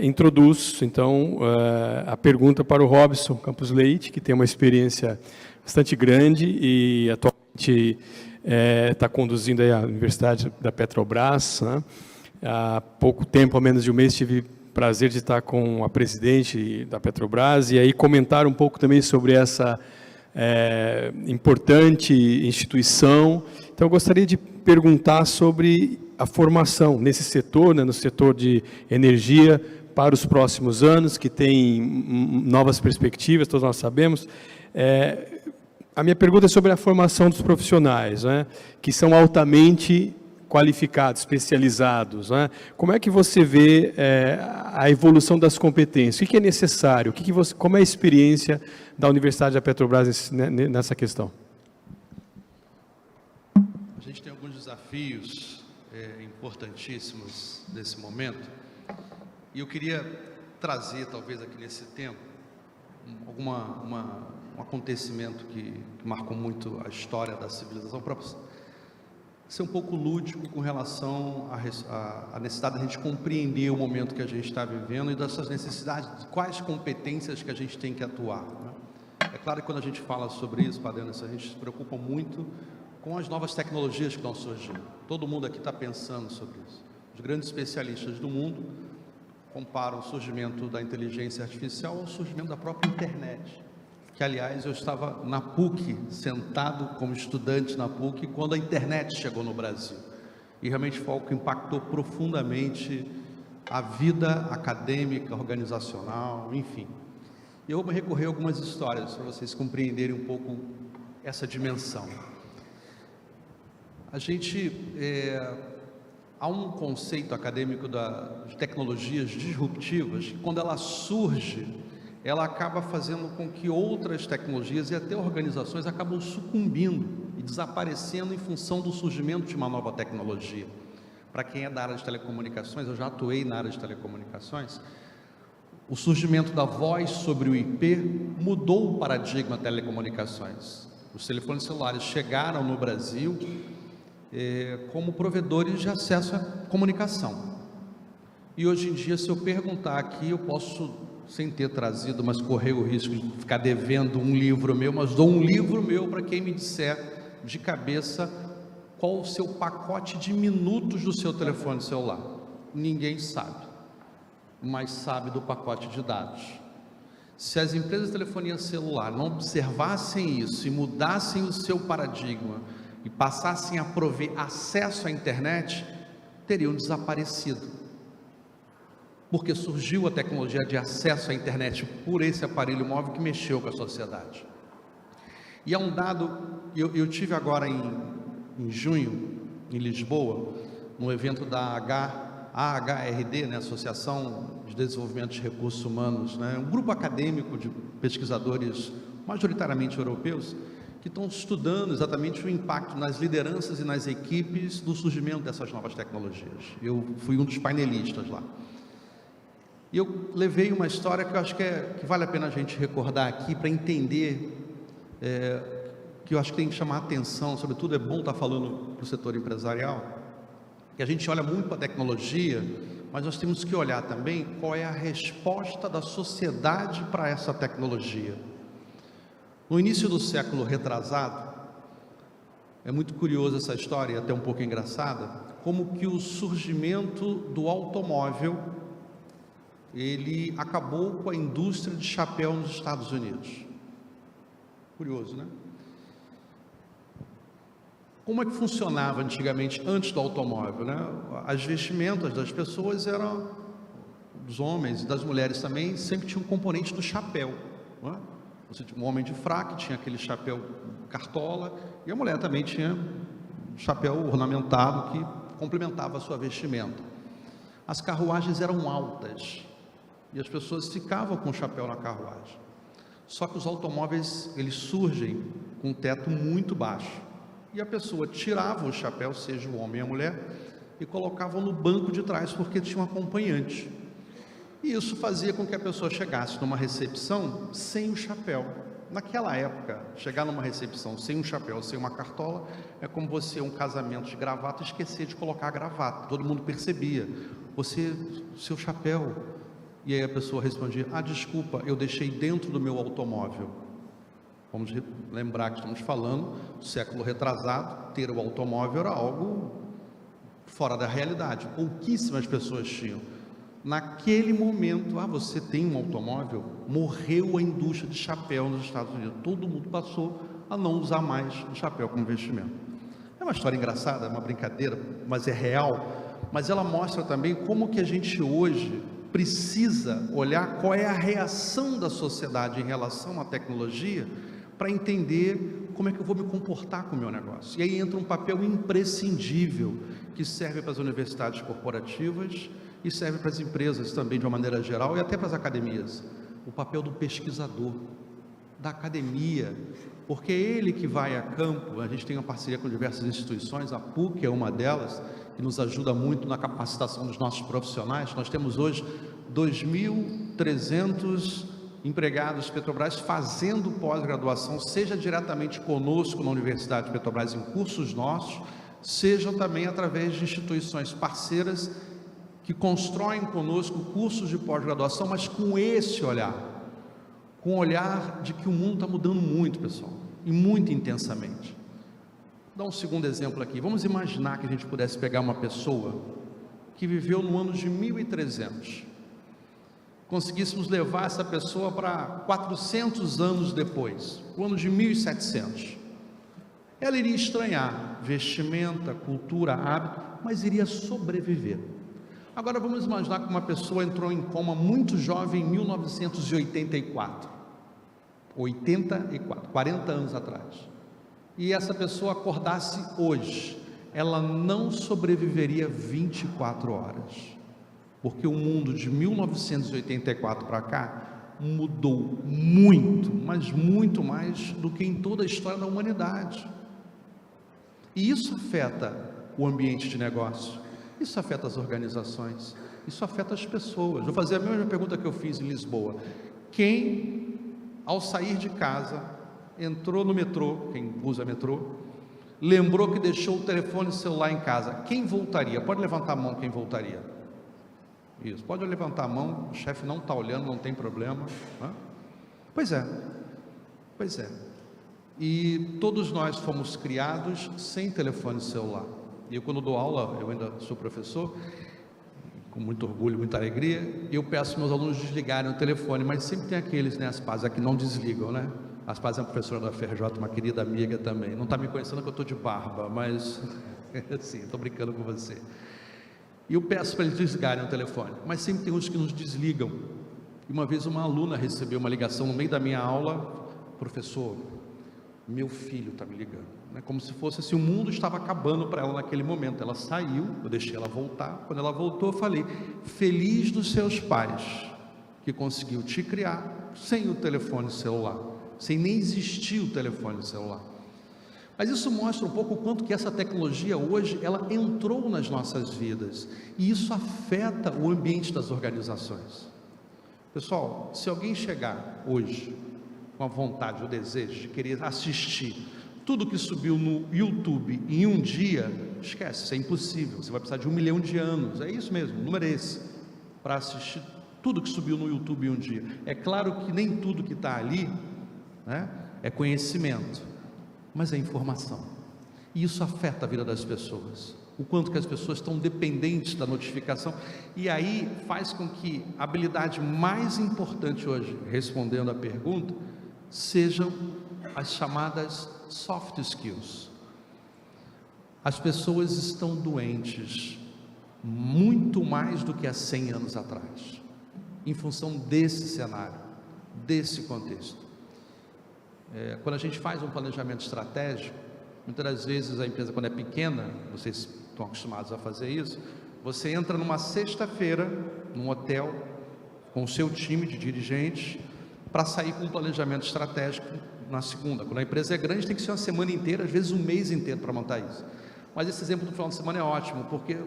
introduz, então, a pergunta para o Robson Campos Leite, que tem uma experiência bastante grande e atualmente está conduzindo aí a Universidade da Petrobras, né? Há pouco tempo, há menos de um mês, tive o prazer de estar com a presidente da Petrobras e aí comentar um pouco também sobre essa importante instituição. Então, eu gostaria de perguntar sobre a formação nesse setor, né, no setor de energia, para os próximos anos, que tem novas perspectivas, todos nós sabemos. A minha pergunta é sobre a formação dos profissionais, né, que são altamente qualificados, especializados, né? Como é que você vê a evolução das competências? O que é necessário? Como é a experiência da Universidade da Petrobras nessa questão? A gente tem alguns desafios importantíssimos nesse momento, e eu queria trazer, talvez, aqui nesse tempo, um acontecimento que marcou muito a história da civilização, para ser um pouco lúdico com relação à necessidade de a gente compreender o momento que a gente está vivendo e dessas necessidades, de quais competências que a gente tem que atuar, né? É claro que quando a gente fala sobre isso, Padre Anderson, a gente se preocupa muito com as novas tecnologias que estão surgindo. Todo mundo aqui está pensando sobre isso. Os grandes especialistas do mundo comparam o surgimento da inteligência artificial ao surgimento da própria internet. Que, aliás, eu estava na PUC, sentado como estudante na PUC, quando a internet chegou no Brasil. E realmente foi algo que impactou profundamente a vida acadêmica, organizacional, enfim. E eu vou recorrer a algumas histórias para vocês compreenderem um pouco essa dimensão. Há um conceito acadêmico de tecnologias disruptivas, que quando ela surge, ela acaba fazendo com que outras tecnologias e até organizações acabam sucumbindo e desaparecendo em função do surgimento de uma nova tecnologia. Para quem é da área de telecomunicações, eu já atuei na área de telecomunicações, o surgimento da voz sobre o IP mudou o paradigma de telecomunicações. Os telefones celulares chegaram no Brasil como provedores de acesso à comunicação. E hoje em dia, se eu perguntar aqui, eu posso, sem ter trazido, mas correr o risco de ficar devendo um livro meu, mas dou um livro meu para quem me disser de cabeça qual o seu pacote de minutos do seu telefone celular. Ninguém sabe, mas sabe do pacote de dados. Se as empresas de telefonia celular não observassem isso e mudassem o seu paradigma e passassem a prover acesso à internet, teriam desaparecido. Porque surgiu a tecnologia de acesso à internet por esse aparelho móvel que mexeu com a sociedade. E há um dado, eu tive agora em junho, em Lisboa, no evento da AHRD, né, Associação de Desenvolvimento de Recursos Humanos, né, um grupo acadêmico de pesquisadores majoritariamente europeus, que estão estudando exatamente o impacto nas lideranças e nas equipes do surgimento dessas novas tecnologias. Eu fui um dos painelistas lá. E eu levei uma história que eu acho que vale a pena a gente recordar aqui para entender, que eu acho que tem que chamar a atenção, sobretudo é bom estar falando para o setor empresarial, que a gente olha muito para a tecnologia, mas nós temos que olhar também qual é a resposta da sociedade para essa tecnologia. No início do século retrasado, é muito curioso essa história, até um pouco engraçada, como que o surgimento do automóvel, ele acabou com a indústria de chapéu nos Estados Unidos. Curioso, né? Como é que funcionava antigamente, antes do automóvel, né? As vestimentas das pessoas eram, dos homens e das mulheres também, sempre tinha um componente do chapéu, não é? Você tinha um homem de fraque, tinha aquele chapéu cartola, e a mulher também tinha um chapéu ornamentado que complementava a sua vestimenta. As carruagens eram altas, e as pessoas ficavam com o chapéu na carruagem. Só que os automóveis, eles surgem com um teto muito baixo, e a pessoa tirava o chapéu, seja o homem ou a mulher, e colocava no banco de trás, porque tinha um acompanhante. E isso fazia com que a pessoa chegasse numa recepção sem o chapéu. Naquela época, chegar numa recepção sem um chapéu, sem uma cartola, é como você, um casamento de gravata, esquecer de colocar a gravata. Todo mundo percebia. Seu chapéu. E aí a pessoa respondia, desculpa, eu deixei dentro do meu automóvel. Vamos lembrar que estamos falando do século retrasado, ter o automóvel era algo fora da realidade. Pouquíssimas pessoas tinham. Naquele momento, você tem um automóvel, morreu a indústria de chapéu nos Estados Unidos. Todo mundo passou a não usar mais o chapéu como vestimento. É uma história engraçada, é uma brincadeira, mas é real. Mas ela mostra também como que a gente hoje precisa olhar qual é a reação da sociedade em relação à tecnologia para entender como é que eu vou me comportar com o meu negócio. E aí entra um papel imprescindível que serve para as universidades corporativas e serve para as empresas também de uma maneira geral e até para as academias. O papel do pesquisador, da academia, porque é ele que vai a campo. A gente tem uma parceria com diversas instituições, a PUC é uma delas, que nos ajuda muito na capacitação dos nossos profissionais. Nós temos hoje 2.300 empregados Petrobras fazendo pós-graduação, seja diretamente conosco na Universidade de Petrobras em cursos nossos, sejam também através de instituições parceiras que constroem conosco cursos de pós-graduação, mas com esse olhar, com o olhar de que o mundo está mudando muito, pessoal, e muito intensamente. Vou dar um segundo exemplo aqui. Vamos imaginar que a gente pudesse pegar uma pessoa que viveu no ano de 1300, conseguíssemos levar essa pessoa para 400 anos depois, o ano de 1700. Ela iria estranhar vestimenta, cultura, hábito, mas iria sobreviver. Agora vamos imaginar que uma pessoa entrou em coma muito jovem em 1984, 40 anos atrás, e essa pessoa acordasse hoje, ela não sobreviveria 24 horas, porque o mundo de 1984 para cá mudou muito, mas muito mais do que em toda a história da humanidade. E isso afeta o ambiente de negócio, isso afeta as organizações, isso afeta as pessoas. Vou fazer a mesma pergunta que eu fiz em Lisboa. Quem, ao sair de casa, entrou no metrô, quem usa metrô, lembrou que deixou o telefone celular em casa, quem voltaria? Pode levantar a mão quem voltaria. Isso, pode levantar a mão, o chefe não está olhando, não tem problema. Pois é. E todos nós fomos criados sem telefone celular. E eu, quando dou aula, eu ainda sou professor, com muito orgulho, muita alegria, eu peço meus alunos desligarem o telefone, mas sempre tem aqueles, né, as pazes que não desligam, né? As pazes é uma professora da FRJ, uma querida amiga também, não está me conhecendo que eu estou de barba, mas, assim, estou brincando com você. E eu peço para eles desligarem o telefone, mas sempre tem uns que nos desligam. E uma vez uma aluna recebeu uma ligação no meio da minha aula: professor, meu filho está me ligando. Como se fosse assim, o mundo estava acabando para ela naquele momento. Ela saiu, eu deixei ela voltar. Quando ela voltou, eu falei: feliz dos seus pais, que conseguiu te criar sem o telefone celular, sem nem existir o telefone celular. Mas isso mostra um pouco o quanto que essa tecnologia hoje, ela entrou nas nossas vidas, e isso afeta o ambiente das organizações. Pessoal, se alguém chegar hoje com a vontade, o desejo de querer assistir tudo que subiu no YouTube em um dia, esquece, isso é impossível. Você vai precisar de 1 milhão de anos, é isso mesmo, o número é esse, para assistir tudo que subiu no YouTube em um dia. É claro que nem tudo que está ali, né, é conhecimento, mas é informação, e isso afeta a vida das pessoas, o quanto que as pessoas estão dependentes da notificação, e aí faz com que a habilidade mais importante hoje, respondendo à pergunta, sejam as chamadas soft skills. As pessoas estão doentes muito mais do que há 100 anos atrás, em função desse cenário, desse contexto. Quando a gente faz um planejamento estratégico, muitas das vezes a empresa, quando é pequena, vocês estão acostumados a fazer isso, você entra numa sexta-feira, num hotel, com o seu time de dirigentes, para sair com um planejamento estratégico na segunda. Quando a empresa é grande, tem que ser uma semana inteira, às vezes um mês inteiro para montar isso. Mas esse exemplo do final de semana é ótimo, porque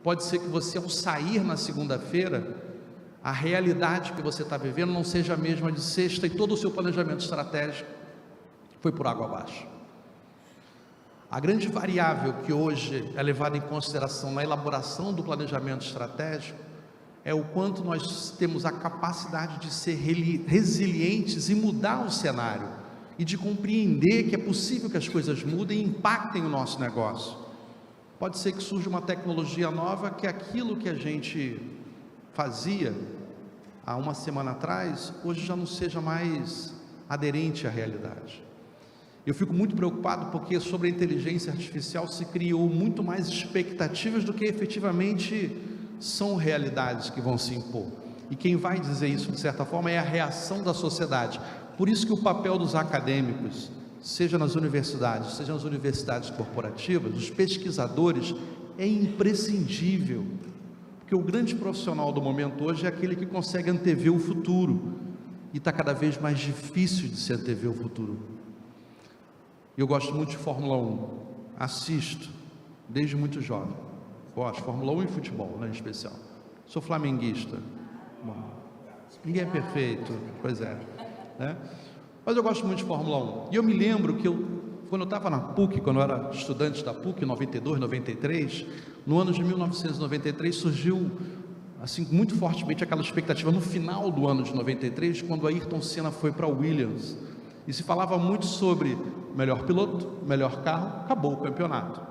pode ser que você, ao sair na segunda-feira, a realidade que você está vivendo não seja a mesma de sexta, e todo o seu planejamento estratégico foi por água abaixo. A grande variável que hoje é levada em consideração na elaboração do planejamento estratégico é o quanto nós temos a capacidade de ser resilientes e mudar o cenário, e de compreender que é possível que as coisas mudem e impactem o nosso negócio. Pode ser que surja uma tecnologia nova, que aquilo que a gente fazia há uma semana atrás, hoje já não seja mais aderente à realidade. Eu fico muito preocupado porque sobre a inteligência artificial se criou muito mais expectativas do que efetivamente são realidades que vão se impor. E quem vai dizer isso, de certa forma, é a reação da sociedade. Por isso que o papel dos acadêmicos, seja nas universidades, seja nas universidades corporativas, dos pesquisadores, é imprescindível. Porque o grande profissional do momento hoje é aquele que consegue antever o futuro. E está cada vez mais difícil de se antever o futuro. Eu gosto muito de Fórmula 1, assisto desde muito jovem, gosto, Fórmula 1 e futebol, né, em especial. Sou flamenguista. Bom, ninguém é perfeito, pois é, né? Mas eu gosto muito de Fórmula 1, e eu me lembro que eu quando eu estava na PUC, quando eu era estudante da PUC, em 92, 93, no ano de 1993 surgiu, assim, muito fortemente aquela expectativa no final do ano de 93, quando Ayrton Senna foi para a Williams, e se falava muito sobre melhor piloto, melhor carro, acabou o campeonato.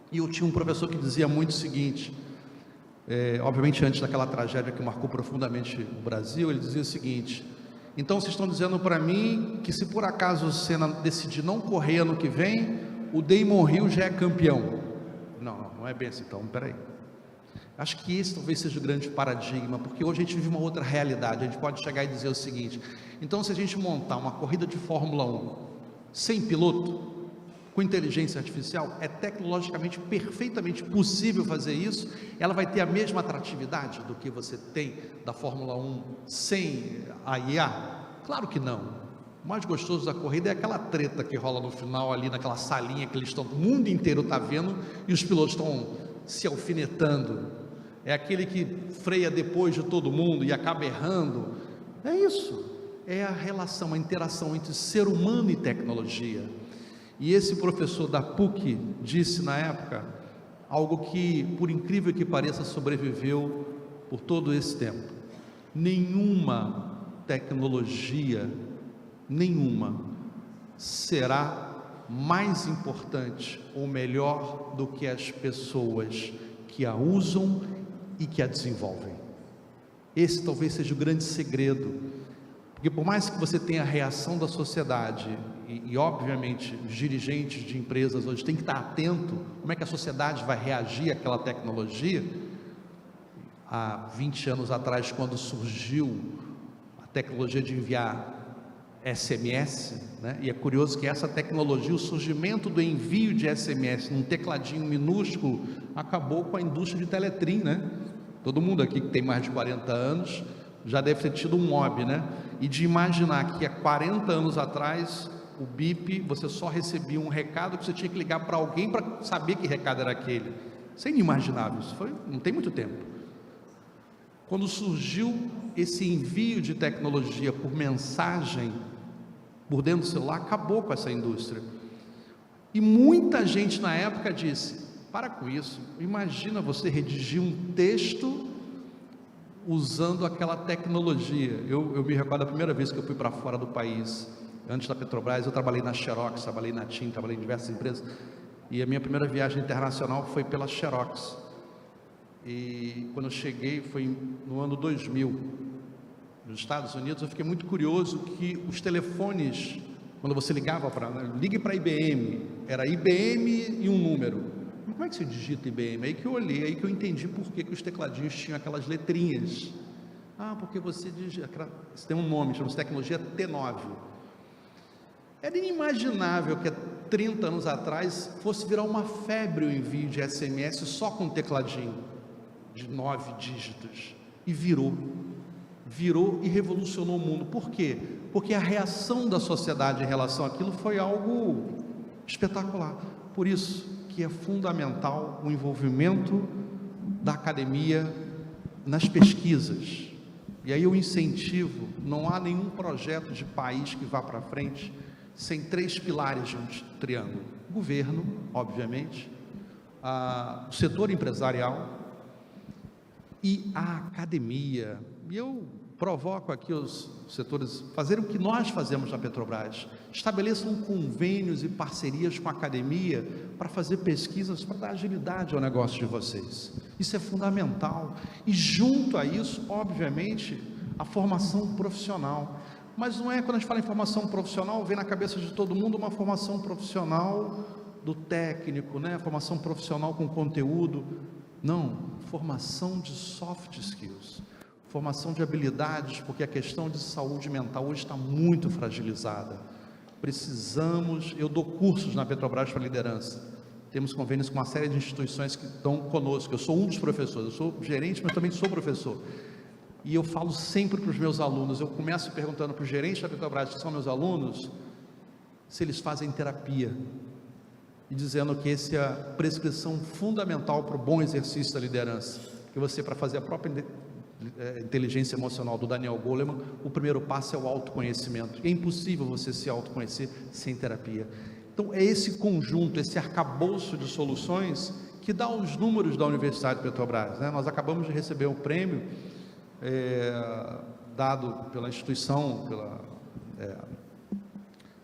E eu tinha um professor que dizia muito o seguinte, obviamente antes daquela tragédia que marcou profundamente o Brasil, ele dizia o seguinte: então vocês estão dizendo para mim que se por acaso o Senna decidir não correr ano que vem, o Damon Hill já é campeão? Não é bem assim. Então, peraí. Acho que esse talvez seja o grande paradigma, porque hoje a gente vive uma outra realidade. A gente pode chegar e dizer o seguinte: então, se a gente montar uma corrida de Fórmula 1 sem piloto, com inteligência artificial, é tecnologicamente perfeitamente possível fazer isso. Ela vai ter a mesma atratividade do que você tem da Fórmula 1 sem a IA? Claro que não. O mais gostoso da corrida é aquela treta que rola no final ali naquela salinha que eles estão, o mundo inteiro está vendo e os pilotos estão se alfinetando. É aquele que freia depois de todo mundo e acaba errando. É isso. É a relação, a interação entre ser humano e tecnologia. E esse professor da PUC disse na época algo que, por incrível que pareça, sobreviveu por todo esse tempo: nenhuma tecnologia, nenhuma, será mais importante ou melhor do que as pessoas que a usam e que a desenvolvem. Esse talvez seja o grande segredo, porque por mais que você tenha a reação da sociedade, e obviamente os dirigentes de empresas hoje têm que estar atento como é que a sociedade vai reagir àquela tecnologia. Há 20 anos atrás, quando surgiu a tecnologia de enviar SMS, né? E é curioso que essa tecnologia, o surgimento do envio de SMS num tecladinho minúsculo, acabou com a indústria de teletrim, né? Todo mundo aqui que tem mais de 40 anos já deve ter tido um mob, né? E de imaginar que há 40 anos atrás o bip, você só recebia um recado que você tinha que ligar para alguém para saber que recado era aquele. Isso é inimaginável, isso não tem muito tempo. Quando surgiu esse envio de tecnologia por mensagem, por dentro do celular, acabou com essa indústria. E muita gente na época disse: para com isso, imagina você redigir um texto usando aquela tecnologia. Eu me recordo a primeira vez que eu fui para fora do país, antes da Petrobras, eu trabalhei na Xerox, trabalhei na TIM, trabalhei em diversas empresas, e a minha primeira viagem internacional foi pela Xerox, e quando eu cheguei foi no ano 2000, nos Estados Unidos. Eu fiquei muito curioso que os telefones, quando você ligava para, ligue para a IBM, era IBM e um número. Como é que se digita IBM? Aí que eu olhei, aí que eu entendi por que os tecladinhos tinham aquelas letrinhas. Porque você digita, tem um nome, chama-se tecnologia T9. Era inimaginável que há 30 anos atrás fosse virar uma febre o envio de SMS só com um tecladinho de 9 dígitos. E virou e revolucionou o mundo. Por quê? Porque a reação da sociedade em relação àquilo foi algo espetacular. Por isso que é fundamental o envolvimento da academia nas pesquisas. E aí eu incentivo, não há nenhum projeto de país que vá para frente sem 3 pilares de um triângulo: governo, obviamente, o setor empresarial e a academia. E eu provoco aqui os setores fazerem o que nós fazemos na Petrobras: estabeleçam convênios e parcerias com a academia para fazer pesquisas, para dar agilidade ao negócio de vocês. Isso é fundamental. E junto a isso, obviamente, a formação profissional. Mas não é, quando a gente fala em formação profissional, vem na cabeça de todo mundo uma formação profissional do técnico, né? Formação profissional com conteúdo. Não, formação de soft skills, formação de habilidades, porque a questão de saúde mental hoje está muito fragilizada. Precisamos, eu dou cursos na Petrobras para liderança, temos convênios com uma série de instituições que estão conosco. Eu sou um dos professores, eu sou gerente, mas também sou professor. E eu falo sempre para os meus alunos, eu começo perguntando para os gerentes da Petrobras, que são meus alunos, se eles fazem terapia, e dizendo que essa é a prescrição fundamental para o bom exercício da liderança, que você, para fazer a própria inteligência emocional do Daniel Goleman, o primeiro passo é o autoconhecimento. É impossível você se autoconhecer sem terapia. Então, é esse conjunto, esse arcabouço de soluções que dá os números da Universidade Petrobras, né? Nós acabamos de receber um prêmio dado pela instituição, pela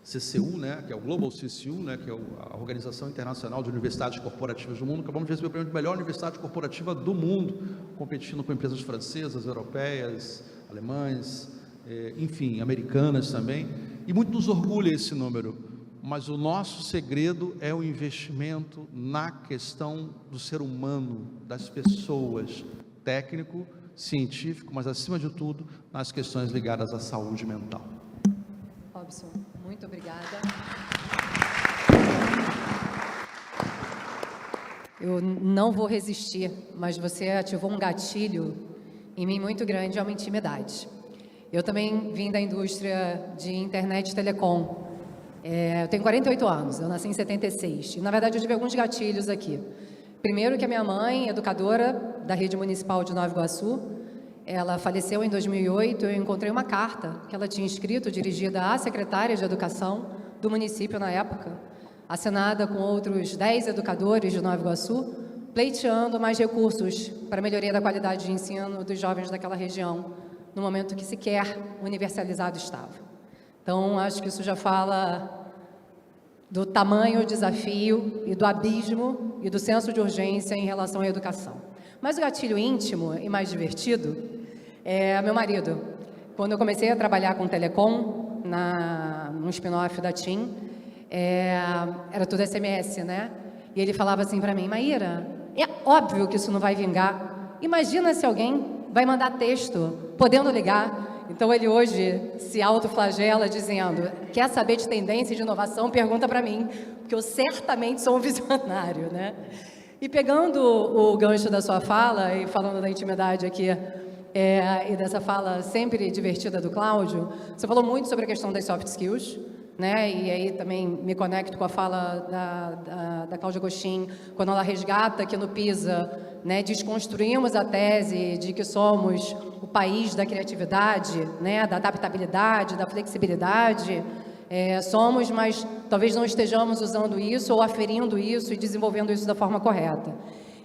CCU, né, que é o Global CCU, né, que é a Organização Internacional de Universidades Corporativas do Mundo. Acabamos de receber o prêmio de melhor universidade corporativa do mundo, competindo com empresas francesas, europeias, alemãs, enfim, americanas também. E muito nos orgulha esse número, mas o nosso segredo é o investimento na questão do ser humano, das pessoas, técnico, científico, mas acima de tudo, nas questões ligadas à saúde mental. Robson, muito obrigada. Eu não vou resistir, mas você ativou um gatilho em mim muito grande, é uma intimidade. Eu também vim da indústria de internet e telecom. Eu tenho 48 anos, eu nasci em 76. E, na verdade, eu tive alguns gatilhos aqui. Primeiro que a minha mãe, educadora da rede municipal de Nova Iguaçu, ela faleceu em 2008, eu encontrei uma carta que ela tinha escrito, dirigida à secretária de Educação do município na época, assinada com outros 10 educadores de Nova Iguaçu, pleiteando mais recursos para a melhoria da qualidade de ensino dos jovens daquela região, no momento que sequer universalizado estava. Então, acho que isso já fala do tamanho do desafio e do abismo e do senso de urgência em relação à educação. Mas o gatilho íntimo e mais divertido é meu marido. Quando eu comecei a trabalhar com telecom, num spin-off da TIM, era tudo SMS, né? E ele falava assim para mim, Maíra, é óbvio que isso não vai vingar. Imagina se alguém vai mandar texto, podendo ligar. Então, ele hoje se autoflagela dizendo, quer saber de tendência e de inovação? Pergunta para mim, porque eu certamente sou um visionário, né? E pegando o gancho da sua fala, e falando da intimidade aqui, e dessa fala sempre divertida do Cláudio, você falou muito sobre a questão das soft skills, né? E aí também me conecto com a fala da Cláudia Gostin, quando ela resgata que no PISA, né, desconstruímos a tese de que somos o país da criatividade, né, da adaptabilidade, da flexibilidade. Somos, mas talvez não estejamos usando isso ou aferindo isso e desenvolvendo isso da forma correta.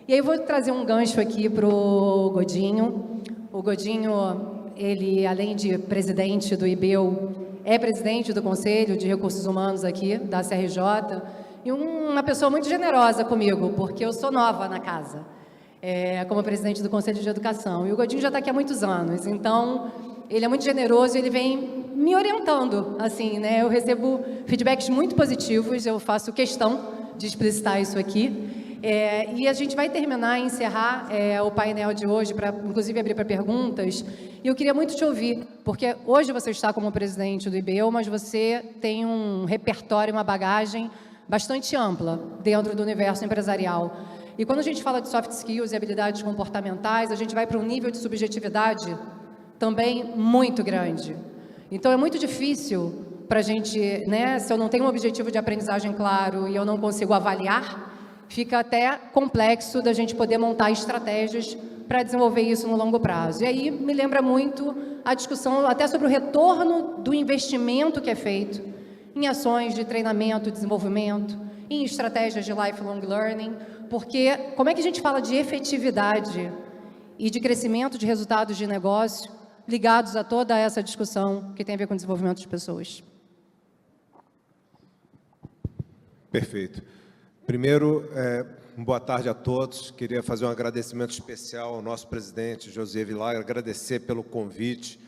E aí eu vou trazer um gancho aqui para o Godinho. O Godinho, ele, além de presidente do IBEU, é presidente do Conselho de Recursos Humanos aqui, da CRJ, e uma pessoa muito generosa comigo, porque eu sou nova na casa, como presidente do Conselho de Educação. E o Godinho já está aqui há muitos anos, então ele é muito generoso e ele vem me orientando, assim, né? Eu recebo feedbacks muito positivos, eu faço questão de explicitar isso aqui. E a gente vai terminar e encerrar o painel de hoje, para inclusive abrir para perguntas. E eu queria muito te ouvir, porque hoje você está como presidente do IBEU, mas você tem um repertório, uma bagagem bastante ampla dentro do universo empresarial. E quando a gente fala de soft skills e habilidades comportamentais, a gente vai para um nível de subjetividade também muito grande. Então, é muito difícil para a gente, né, se eu não tenho um objetivo de aprendizagem claro e eu não consigo avaliar, fica até complexo da gente poder montar estratégias para desenvolver isso no longo prazo. E aí me lembra muito a discussão até sobre o retorno do investimento que é feito em ações de treinamento, desenvolvimento, em estratégias de lifelong learning, porque como é que a gente fala de efetividade e de crescimento de resultados de negócio ligados a toda essa discussão que tem a ver com o desenvolvimento de pessoas? Perfeito. Primeiro, boa tarde a todos. Queria fazer um agradecimento especial ao nosso presidente, José Vilar, agradecer pelo convite,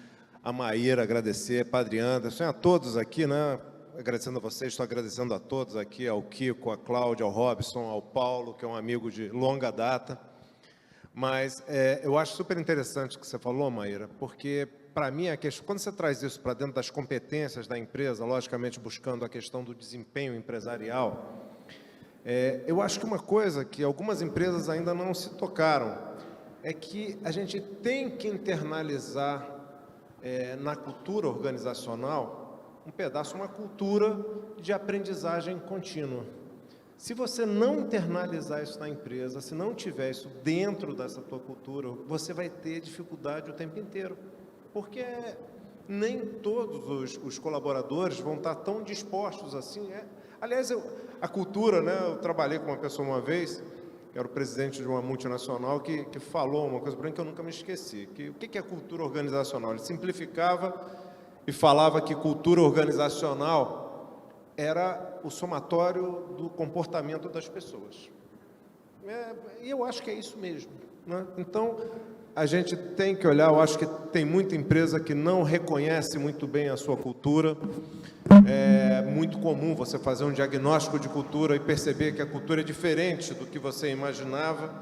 a Maíra, agradecer, Padre Anderson, a todos aqui, né? Agradecendo a vocês, estou agradecendo a todos aqui, ao Kiko, a Cláudia, ao Robson, ao Paulo, que é um amigo de longa data. Mas eu acho super interessante o que você falou, Maíra, porque, para mim, a questão, quando você traz isso para dentro das competências da empresa, logicamente buscando a questão do desempenho empresarial, eu acho que uma coisa que algumas empresas ainda não se tocaram é que a gente tem que internalizar na cultura organizacional um pedaço, uma cultura de aprendizagem contínua. Se você não internalizar isso na empresa, se não tiver isso dentro dessa tua cultura, você vai ter dificuldade o tempo inteiro, porque nem todos os colaboradores vão estar tão dispostos assim Aliás, a cultura, né? Eu trabalhei com uma pessoa uma vez, que era o presidente de uma multinacional, que falou uma coisa para mim que eu nunca me esqueci. O que é cultura organizacional? Ele simplificava e falava que cultura organizacional era o somatório do comportamento das pessoas. E eu acho que é isso mesmo, né? Então, a gente tem que olhar, eu acho que tem muita empresa que não reconhece muito bem a sua cultura. É muito comum você fazer um diagnóstico de cultura e perceber que a cultura é diferente do que você imaginava,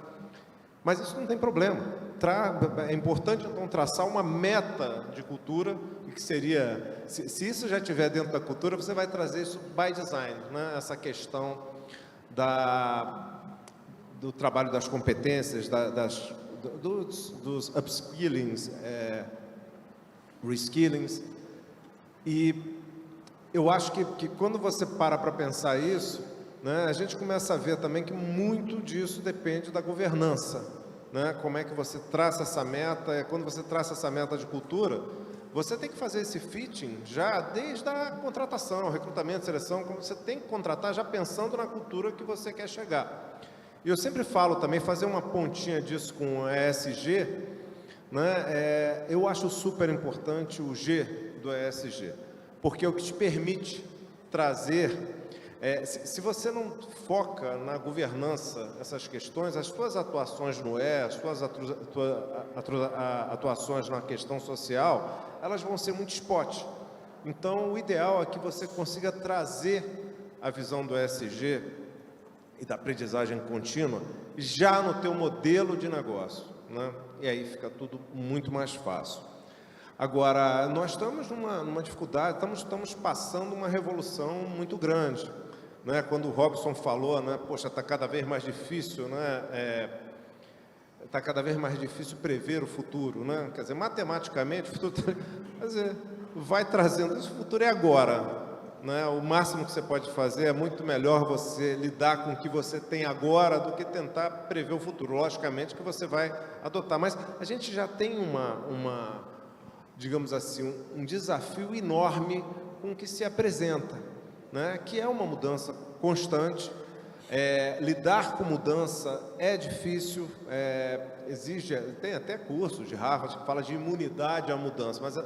mas isso não tem problema. É importante, então, traçar uma meta de cultura, que seria, se isso já estiver dentro da cultura, você vai trazer isso by design, né? Essa questão do trabalho das competências, dos upskillings, reskillings. E eu acho que quando você para pensar isso, né, a gente começa a ver também que muito disso depende da governança, né? Como é que você traça essa meta? Quando você traça essa meta de cultura, você tem que fazer esse fitting já desde a contratação, recrutamento, seleção, como você tem que contratar já pensando na cultura que você quer chegar. E eu sempre falo também, fazer uma pontinha disso com o ESG, né? Eu acho super importante o G do ESG, porque é o que te permite trazer, se você não foca na governança, essas questões, as suas atuações no E, as suas atuações na questão social, elas vão ser muito spot. Então, o ideal é que você consiga trazer a visão do ESG e da aprendizagem contínua já no teu modelo de negócio, né? E aí fica tudo muito mais fácil. Agora, nós estamos numa dificuldade, estamos passando uma revolução muito grande, né? Quando o Robson falou, né? Poxa, está cada vez mais difícil, né? Está cada vez mais difícil prever o futuro, né? Quer dizer, matematicamente, o futuro vai trazendo, esse futuro é agora, né? O máximo que você pode fazer é muito melhor você lidar com o que você tem agora do que tentar prever o futuro. Logicamente que você vai adotar, mas a gente já tem digamos assim, um desafio enorme com o que se apresenta, né? Que é uma mudança constante. Lidar com mudança é difícil, tem até cursos de Harvard que fala de imunidade à mudança, mas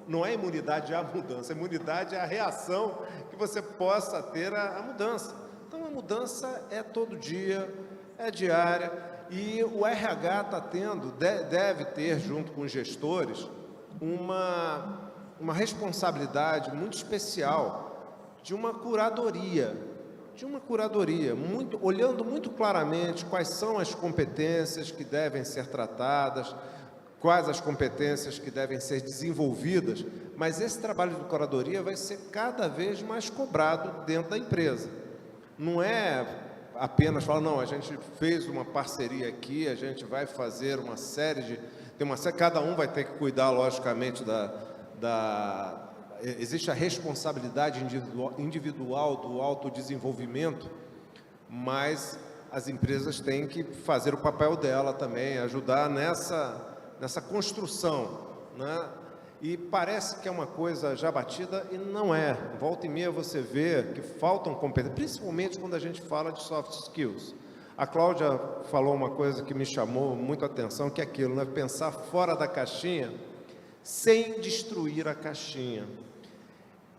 não é imunidade à mudança, é imunidade à reação que você possa ter à mudança. Então, a mudança é todo dia, é diária, e o RH deve ter, junto com os gestores, uma responsabilidade muito especial de uma curadoria, olhando muito claramente quais são as competências que devem ser tratadas, quais as competências que devem ser desenvolvidas, mas esse trabalho de curadoria vai ser cada vez mais cobrado dentro da empresa. Não é apenas falar, não, a gente fez uma parceria aqui, a gente vai fazer uma série cada um vai ter que cuidar, logicamente, existe a responsabilidade individual do autodesenvolvimento, mas as empresas têm que fazer o papel dela também, ajudar nessa construção, né? E parece que é uma coisa já batida e não é. Volta e meia você vê que faltam competências, principalmente quando a gente fala de soft skills. A Cláudia falou uma coisa que me chamou muito a atenção, que é aquilo, né? Pensar fora da caixinha sem destruir a caixinha.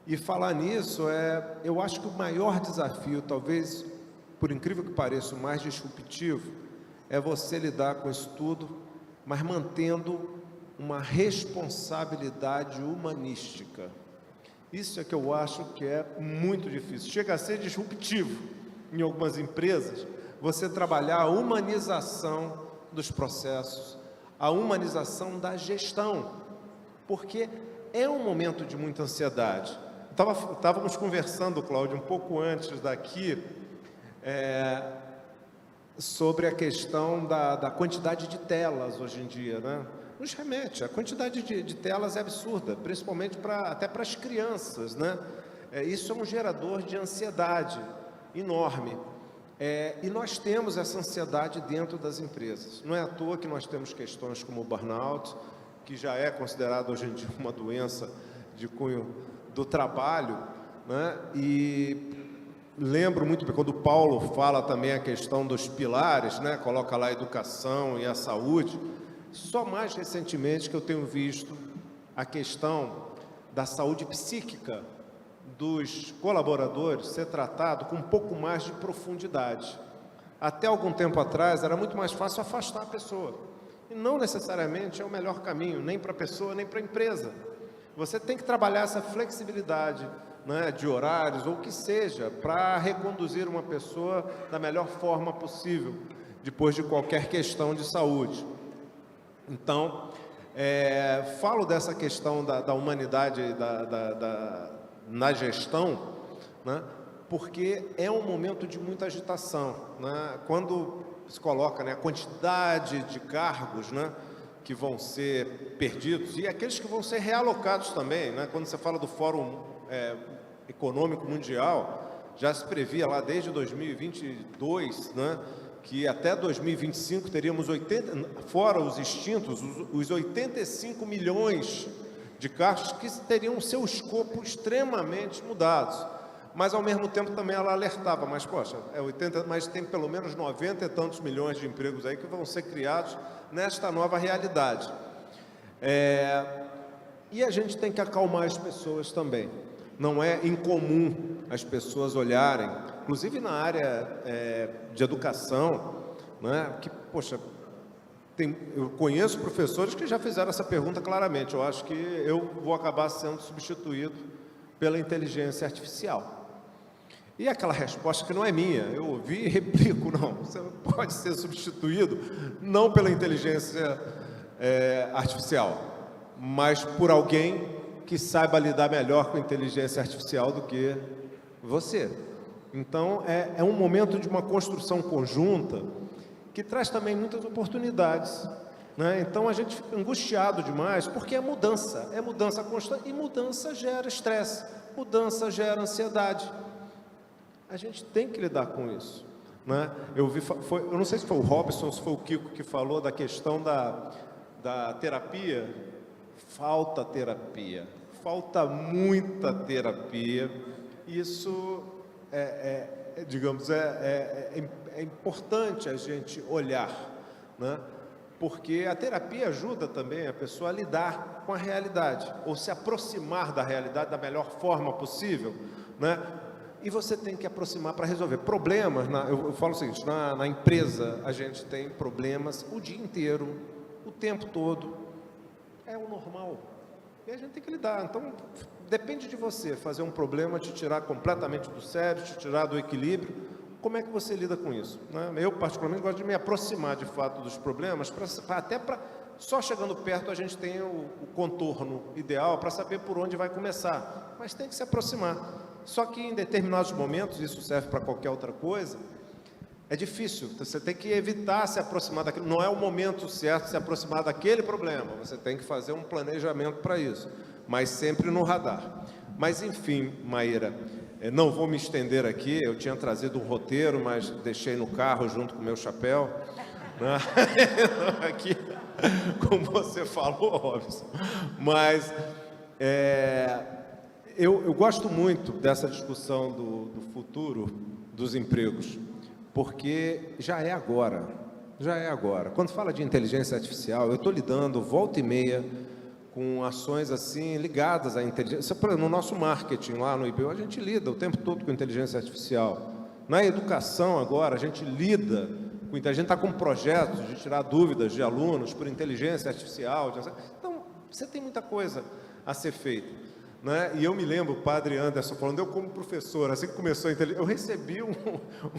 E falar nisso, eu acho que o maior desafio, talvez, por incrível que pareça, o mais disruptivo, é você lidar com isso tudo, mas mantendo uma responsabilidade humanística. Isso é que eu acho que é muito difícil. Chega a ser disruptivo em algumas empresas, você trabalhar a humanização dos processos, a humanização da gestão, porque é um momento de muita ansiedade. Estávamos conversando, Cláudio, um pouco antes daqui, sobre a questão da quantidade de telas hoje em dia, né? Nos remete, a quantidade de telas é absurda, principalmente até para as crianças, né? Isso é um gerador de ansiedade enorme. E nós temos essa ansiedade dentro das empresas. Não é à toa que nós temos questões como o burnout, que já é considerado hoje em dia uma doença de cunho do trabalho, né? E lembro muito bem, quando o Paulo fala também a questão dos pilares, né, coloca lá a educação e a saúde, só mais recentemente que eu tenho visto a questão da saúde psíquica dos colaboradores ser tratado com um pouco mais de profundidade. Até algum tempo atrás era muito mais fácil afastar a pessoa, e não necessariamente é o melhor caminho, nem para a pessoa, nem para a empresa. Você tem que trabalhar essa flexibilidade, né, de horários ou o que seja, para reconduzir uma pessoa da melhor forma possível, depois de qualquer questão de saúde. Então, falo dessa questão da humanidade na gestão, né, porque é um momento de muita agitação, né, quando se coloca, né, a quantidade de cargos, né, que vão ser perdidos e aqueles que vão ser realocados também, né, quando você fala do Fórum Econômico Mundial, já se previa lá desde 2022, né, que até 2025 teríamos 80, fora os extintos, os 85 milhões de cargos que teriam seu escopo extremamente mudados. Mas, ao mesmo tempo, também ela alertava, mas, poxa, 80, mas tem pelo menos 90 e tantos milhões de empregos aí que vão ser criados nesta nova realidade. E a gente tem que acalmar as pessoas também. Não é incomum as pessoas olharem, inclusive na área de educação, né, que, poxa, eu conheço professores que já fizeram essa pergunta claramente. Eu acho que eu vou acabar sendo substituído pela inteligência artificial. E aquela resposta que não é minha, eu ouvi e replico, não, você pode ser substituído não pela inteligência artificial, mas por alguém que saiba lidar melhor com a inteligência artificial do que você. Então, é um momento de uma construção conjunta que traz também muitas oportunidades, né? Então, a gente fica angustiado demais, porque é mudança constante, e mudança gera estresse, mudança gera ansiedade. A gente tem que lidar com isso, né? Eu não sei se foi o Robson ou se foi o Kiko que falou da questão da terapia. Falta terapia, falta muita terapia. Isso digamos, é importante a gente olhar, né? Porque a terapia ajuda também a pessoa a lidar com a realidade, ou se aproximar da realidade da melhor forma possível, né? E você tem que aproximar para resolver problemas. Eu falo o seguinte, na empresa a gente tem problemas o dia inteiro, o tempo todo, é o normal, e a gente tem que lidar. Então, depende de você fazer um problema, te tirar completamente do sério, te tirar do equilíbrio. Como é que você lida com isso, né? Eu, particularmente, gosto de me aproximar, de fato, dos problemas, só chegando perto a gente tem o contorno ideal para saber por onde vai começar, mas tem que se aproximar. Só que em determinados momentos, isso serve para qualquer outra coisa, é difícil, você tem que evitar se aproximar daquilo, não é o momento certo de se aproximar daquele problema, você tem que fazer um planejamento para isso, mas sempre no radar. Mas enfim, Maíra, não vou me estender aqui, eu tinha trazido um roteiro, mas deixei no carro junto com o meu chapéu, né? Aqui, como você falou, Robson, mas eu gosto muito dessa discussão do futuro dos empregos, porque já é agora. Quando fala de inteligência artificial, eu estou lidando volta e meia com ações assim ligadas à inteligência. No nosso marketing lá no IBU, a gente lida o tempo todo com inteligência artificial. Na educação agora, a gente lida com, a gente está com projetos de tirar dúvidas de alunos por inteligência artificial. Então, você tem muita coisa a ser feita, né? E eu me lembro, o padre Anderson falando, eu como professor, assim que começou a inteligência, eu recebi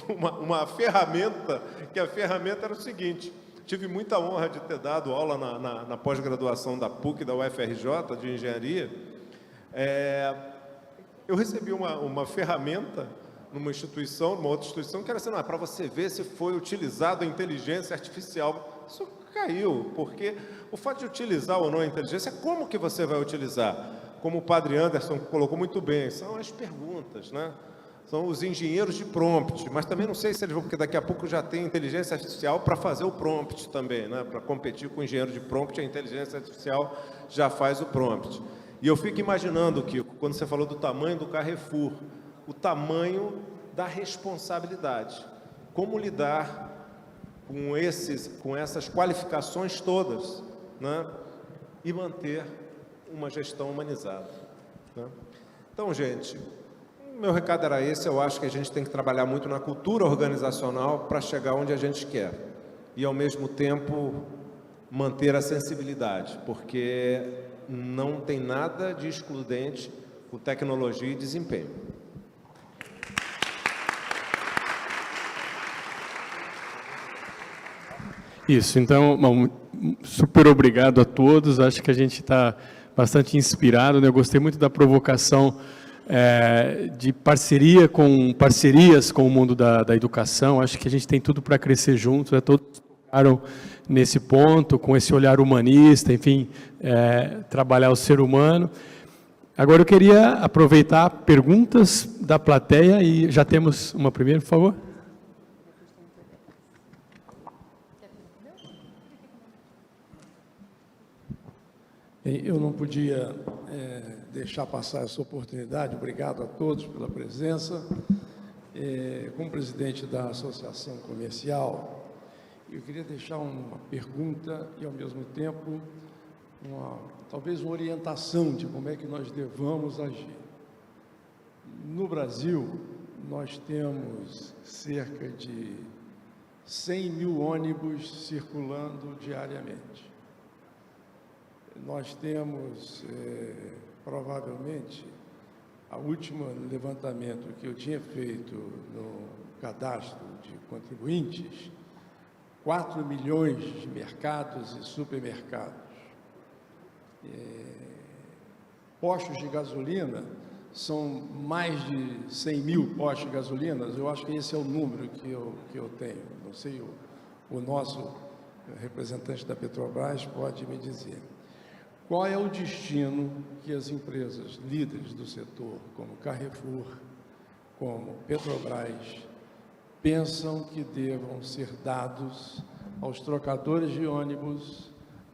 uma ferramenta, que a ferramenta era o seguinte: tive muita honra de ter dado aula na pós-graduação da PUC, da UFRJ, de engenharia. Eu recebi uma ferramenta numa outra instituição, que era assim, para você ver se foi utilizado a inteligência artificial. Isso caiu, porque o fato de utilizar ou não a inteligência, como que você vai utilizar? Como o padre Anderson colocou muito bem, são as perguntas, né? São os engenheiros de prompt, mas também não sei se eles vão, porque daqui a pouco já tem inteligência artificial para fazer o prompt também, né? Para competir com o engenheiro de prompt, a inteligência artificial já faz o prompt. E eu fico imaginando, Kiko, quando você falou do tamanho do Carrefour, o tamanho da responsabilidade. Como lidar com essas qualificações todas, né? E manter uma gestão humanizada, né? Então, gente, meu recado era esse. Eu acho que a gente tem que trabalhar muito na cultura organizacional para chegar onde a gente quer e, ao mesmo tempo, manter a sensibilidade, porque não tem nada de excludente com tecnologia e desempenho. Isso, então, bom, super obrigado a todos. Acho que a gente está bastante inspirado, né? Eu gostei muito da provocação de parcerias com o mundo da educação. Acho que a gente tem tudo para crescer juntos, né? Todos tocaram nesse ponto, com esse olhar humanista, enfim, trabalhar o ser humano. Agora eu queria aproveitar perguntas da plateia e já temos uma primeira, por favor. Eu não podia deixar passar essa oportunidade. Obrigado a todos pela presença. Como presidente da Associação Comercial, eu queria deixar uma pergunta e, ao mesmo tempo, talvez uma orientação de como é que nós devamos agir. No Brasil, nós temos cerca de 100 mil ônibus circulando diariamente. Nós temos, provavelmente, a última levantamento que eu tinha feito no cadastro de contribuintes, 4 milhões de mercados e supermercados. Postos de gasolina, são mais de 100 mil postos de gasolina. Eu acho que esse é o número que eu tenho. Não sei, o nosso representante da Petrobras pode me dizer. Qual é o destino que as empresas líderes do setor, como Carrefour, como Petrobras, pensam que devam ser dados aos trocadores de ônibus,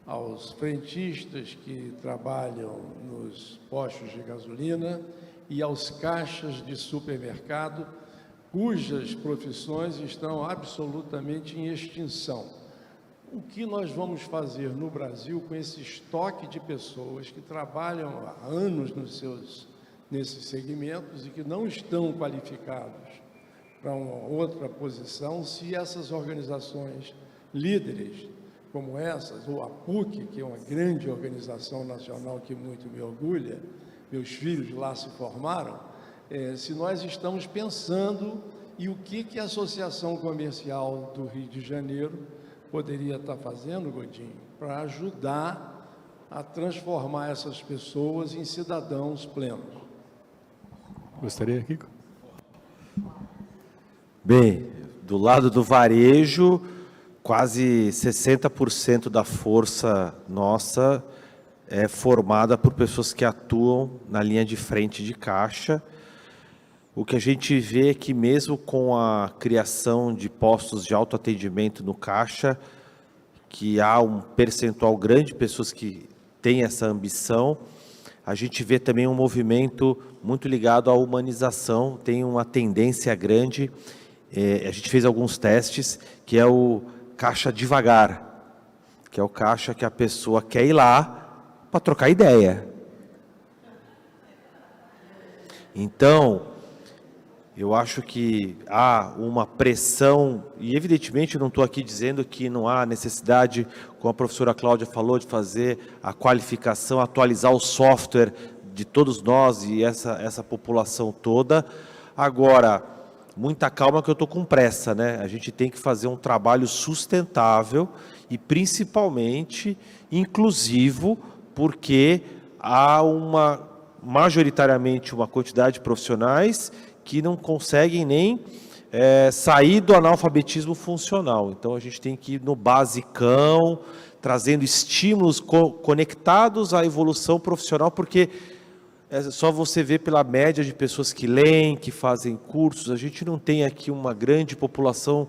aos frentistas que trabalham nos postos de gasolina e aos caixas de supermercado, cujas profissões estão absolutamente em extinção? O que nós vamos fazer no Brasil com esse estoque de pessoas que trabalham há anos nesses segmentos e que não estão qualificados para uma outra posição, se essas organizações líderes como essas, ou a PUC, que é uma grande organização nacional que muito me orgulha, meus filhos lá se formaram, se nós estamos pensando e o que a Associação Comercial do Rio de Janeiro poderia estar fazendo, Godinho, para ajudar a transformar essas pessoas em cidadãos plenos. Gostaria, Kiko? Bem, do lado do varejo, quase 60% da força nossa é formada por pessoas que atuam na linha de frente de caixa. O que a gente vê é que mesmo com a criação de postos de autoatendimento no caixa, que há um percentual grande de pessoas que têm essa ambição, a gente vê também um movimento muito ligado à humanização, tem uma tendência grande, a gente fez alguns testes, que é o caixa devagar, que é o caixa que a pessoa quer ir lá para trocar ideia. Então, eu acho que há uma pressão, e evidentemente não estou aqui dizendo que não há necessidade, como a professora Cláudia falou, de fazer a qualificação, atualizar o software de todos nós e essa população toda. Agora, muita calma que eu estou com pressa, né? A gente tem que fazer um trabalho sustentável e principalmente inclusivo, porque há majoritariamente uma quantidade de profissionais que não conseguem nem sair do analfabetismo funcional. Então, a gente tem que ir no basicão, trazendo estímulos conectados à evolução profissional, porque é só você ver pela média de pessoas que leem, que fazem cursos, a gente não tem aqui uma grande população,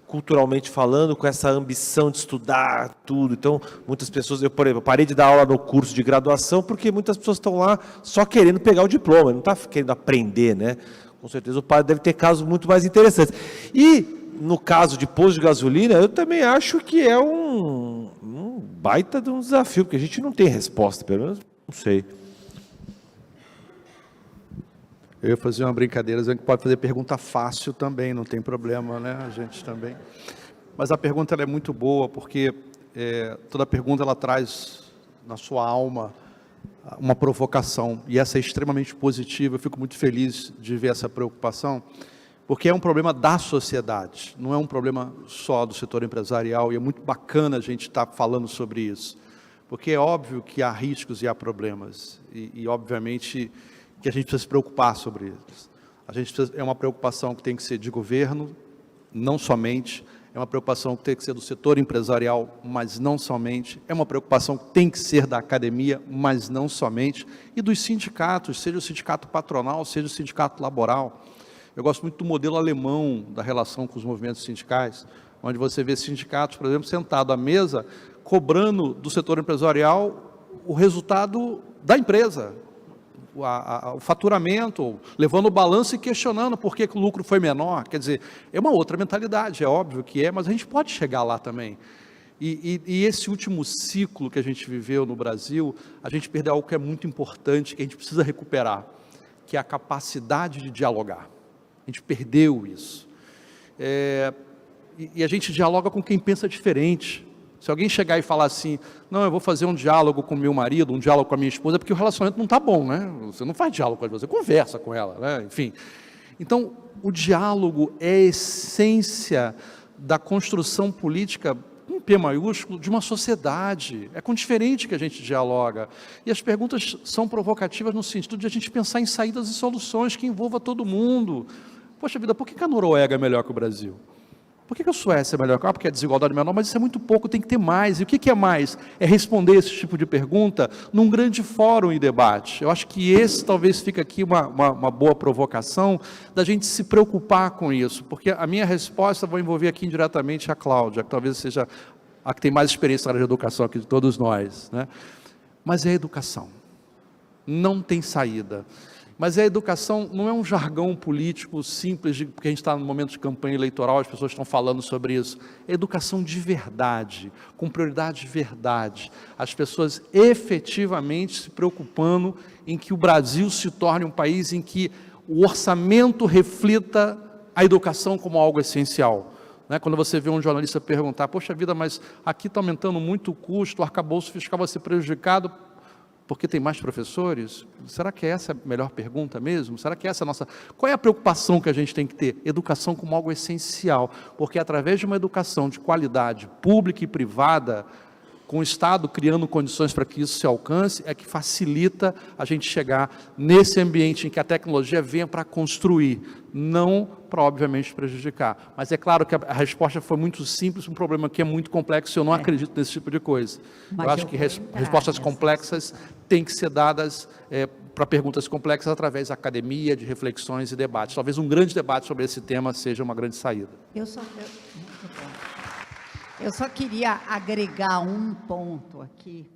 culturalmente falando, com essa ambição de estudar tudo. Então, muitas pessoas, por exemplo, parei de dar aula no curso de graduação, porque muitas pessoas estão lá só querendo pegar o diploma, não está querendo aprender, né? Com certeza o padre deve ter casos muito mais interessantes. E, no caso de posto de gasolina, eu também acho que é um baita de um desafio, porque a gente não tem resposta, pelo menos não sei. Eu ia fazer uma brincadeira, dizendo que pode fazer pergunta fácil também, não tem problema, né? A gente também. Mas a pergunta ela é muito boa, porque toda pergunta ela traz na sua alma uma provocação, e essa é extremamente positiva. Eu fico muito feliz de ver essa preocupação, porque é um problema da sociedade, não é um problema só do setor empresarial, e é muito bacana a gente estar falando sobre isso, porque é óbvio que há riscos e há problemas, e obviamente que a gente precisa se preocupar sobre isso. É uma preocupação que tem que ser de governo, não somente, é uma preocupação que tem que ser do setor empresarial, mas não somente, é uma preocupação que tem que ser da academia, mas não somente, e dos sindicatos, seja o sindicato patronal, seja o sindicato laboral. Eu gosto muito do modelo alemão da relação com os movimentos sindicais, onde você vê sindicatos, por exemplo, sentados à mesa, cobrando do setor empresarial o resultado da empresa, o faturamento, levando o balanço e questionando por que o lucro foi menor. Quer dizer, é uma outra mentalidade, é óbvio que é, mas a gente pode chegar lá também. E esse último ciclo que a gente viveu no Brasil, a gente perdeu algo que é muito importante, que a gente precisa recuperar, que é a capacidade de dialogar. A gente perdeu isso. E a gente dialoga com quem pensa diferente. Se alguém chegar e falar assim, não, eu vou fazer um diálogo com meu marido, um diálogo com a minha esposa, é porque o relacionamento não está bom, né? Você não faz diálogo com ela, você conversa com ela, né? Enfim. Então, o diálogo é a essência da construção política, com P maiúsculo, de uma sociedade. É com diferente que a gente dialoga. E as perguntas são provocativas no sentido de a gente pensar em saídas e soluções que envolvam todo mundo. Poxa vida, por que a Noruega é melhor que o Brasil? Por que a Suécia é melhor? Porque a desigualdade é menor, mas isso é muito pouco, tem que ter mais. E o que é mais? É responder esse tipo de pergunta num grande fórum e debate. Eu acho que esse talvez fique aqui uma boa provocação da gente se preocupar com isso, porque a minha resposta vou envolver aqui indiretamente a Cláudia, que talvez seja a que tem mais experiência na área de educação aqui de todos nós, né? Mas é a educação. Não tem saída. Mas a educação não é um jargão político simples, porque a gente está no momento de campanha eleitoral, as pessoas estão falando sobre isso. É educação de verdade, com prioridade de verdade. As pessoas efetivamente se preocupando em que o Brasil se torne um país em que o orçamento reflita a educação como algo essencial. Quando você vê um jornalista perguntar, poxa vida, mas aqui está aumentando muito o custo, o arcabouço fiscal vai ser prejudicado, porque tem mais professores? Será que essa é a melhor pergunta mesmo? Será que essa é a nossa... Qual é a preocupação que a gente tem que ter? Educação como algo essencial, porque através de uma educação de qualidade pública e privada, com o Estado criando condições para que isso se alcance, é que facilita a gente chegar nesse ambiente em que a tecnologia venha para construir, não para, obviamente, prejudicar. Mas é claro que a resposta foi muito simples, um problema que é muito complexo, e eu não acredito nesse tipo de coisa. Eu acho que respostas complexas têm que ser dadas para perguntas complexas através da academia, de reflexões e debates. Talvez um grande debate sobre esse tema seja uma grande saída. Eu só queria agregar um ponto aqui,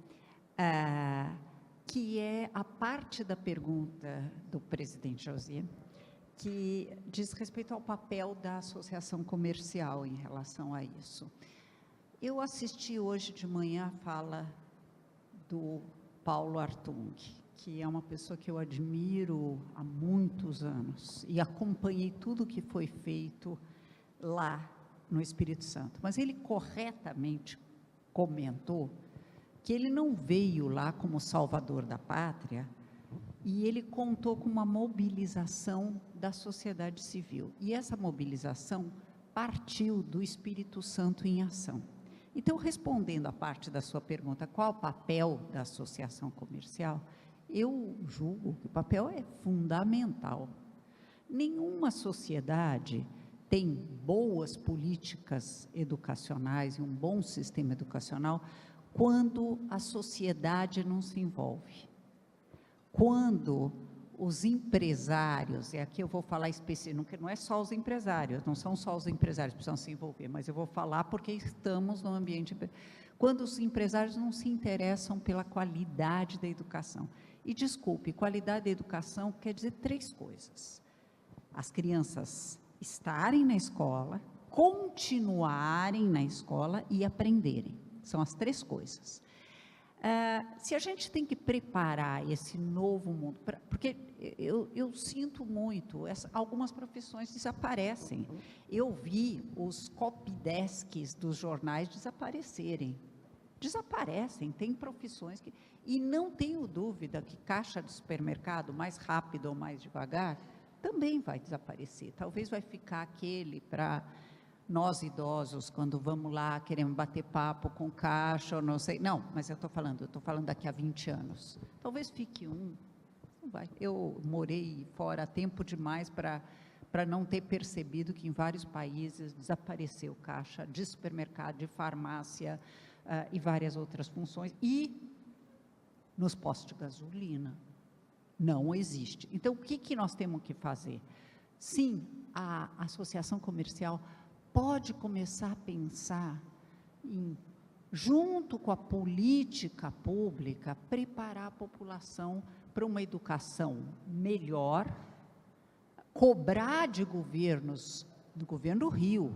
que é a parte da pergunta do presidente José, que diz respeito ao papel da associação comercial em relação a isso. Eu assisti hoje de manhã a fala do Paulo Hartung, que é uma pessoa que eu admiro há muitos anos, e acompanhei tudo que foi feito lá no Espírito Santo, mas ele corretamente comentou que ele não veio lá como salvador da pátria, e ele contou com uma mobilização da sociedade civil, e essa mobilização partiu do Espírito Santo em ação. Então, respondendo a parte da sua pergunta, qual o papel da associação comercial, eu julgo que o papel é fundamental. Nenhuma sociedade tem boas políticas educacionais e um bom sistema educacional quando a sociedade não se envolve. Quando os empresários, e aqui eu vou falar específico, não é só os empresários, não são só os empresários que precisam se envolver, mas eu vou falar porque estamos no ambiente... Quando os empresários não se interessam pela qualidade da educação. E, desculpe, qualidade da educação quer dizer três coisas. as crianças estarem na escola, continuarem na escola e aprenderem. São as 3 coisas. Se a gente tem que preparar esse novo mundo, porque eu sinto muito, algumas profissões desaparecem. Eu vi os copydesks dos jornais desaparecerem. Desaparecem, tem profissões que... E não tenho dúvida que caixa de supermercado, mais rápido ou mais devagar, também vai desaparecer. Talvez vai ficar aquele para... Nós idosos, quando vamos lá, queremos bater papo com caixa, ou não sei. Não, mas eu estou falando daqui a 20 anos. Talvez fique não vai. Eu morei fora tempo demais para não ter percebido que em vários países desapareceu caixa de supermercado, de farmácia e várias outras funções. E nos postos de gasolina não existe. Então, o que nós temos que fazer? Sim, a associação comercial pode começar a pensar em, junto com a política pública, preparar a população para uma educação melhor, cobrar de governos, do governo do Rio.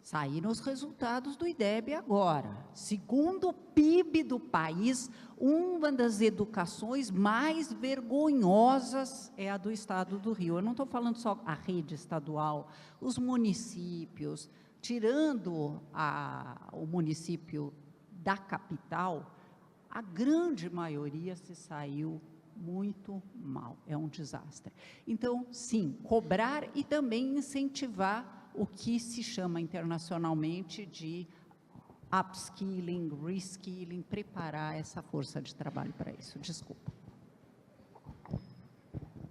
Saíram os resultados do IDEB agora. Segundo o PIB do país, uma das educações mais vergonhosas é a do Estado do Rio. Eu não estou falando só a rede estadual, os municípios, tirando o município da capital, a grande maioria se saiu muito mal, é um desastre. Então, sim, cobrar e também incentivar o que se chama internacionalmente de upskilling, reskilling, preparar essa força de trabalho para isso. Desculpa.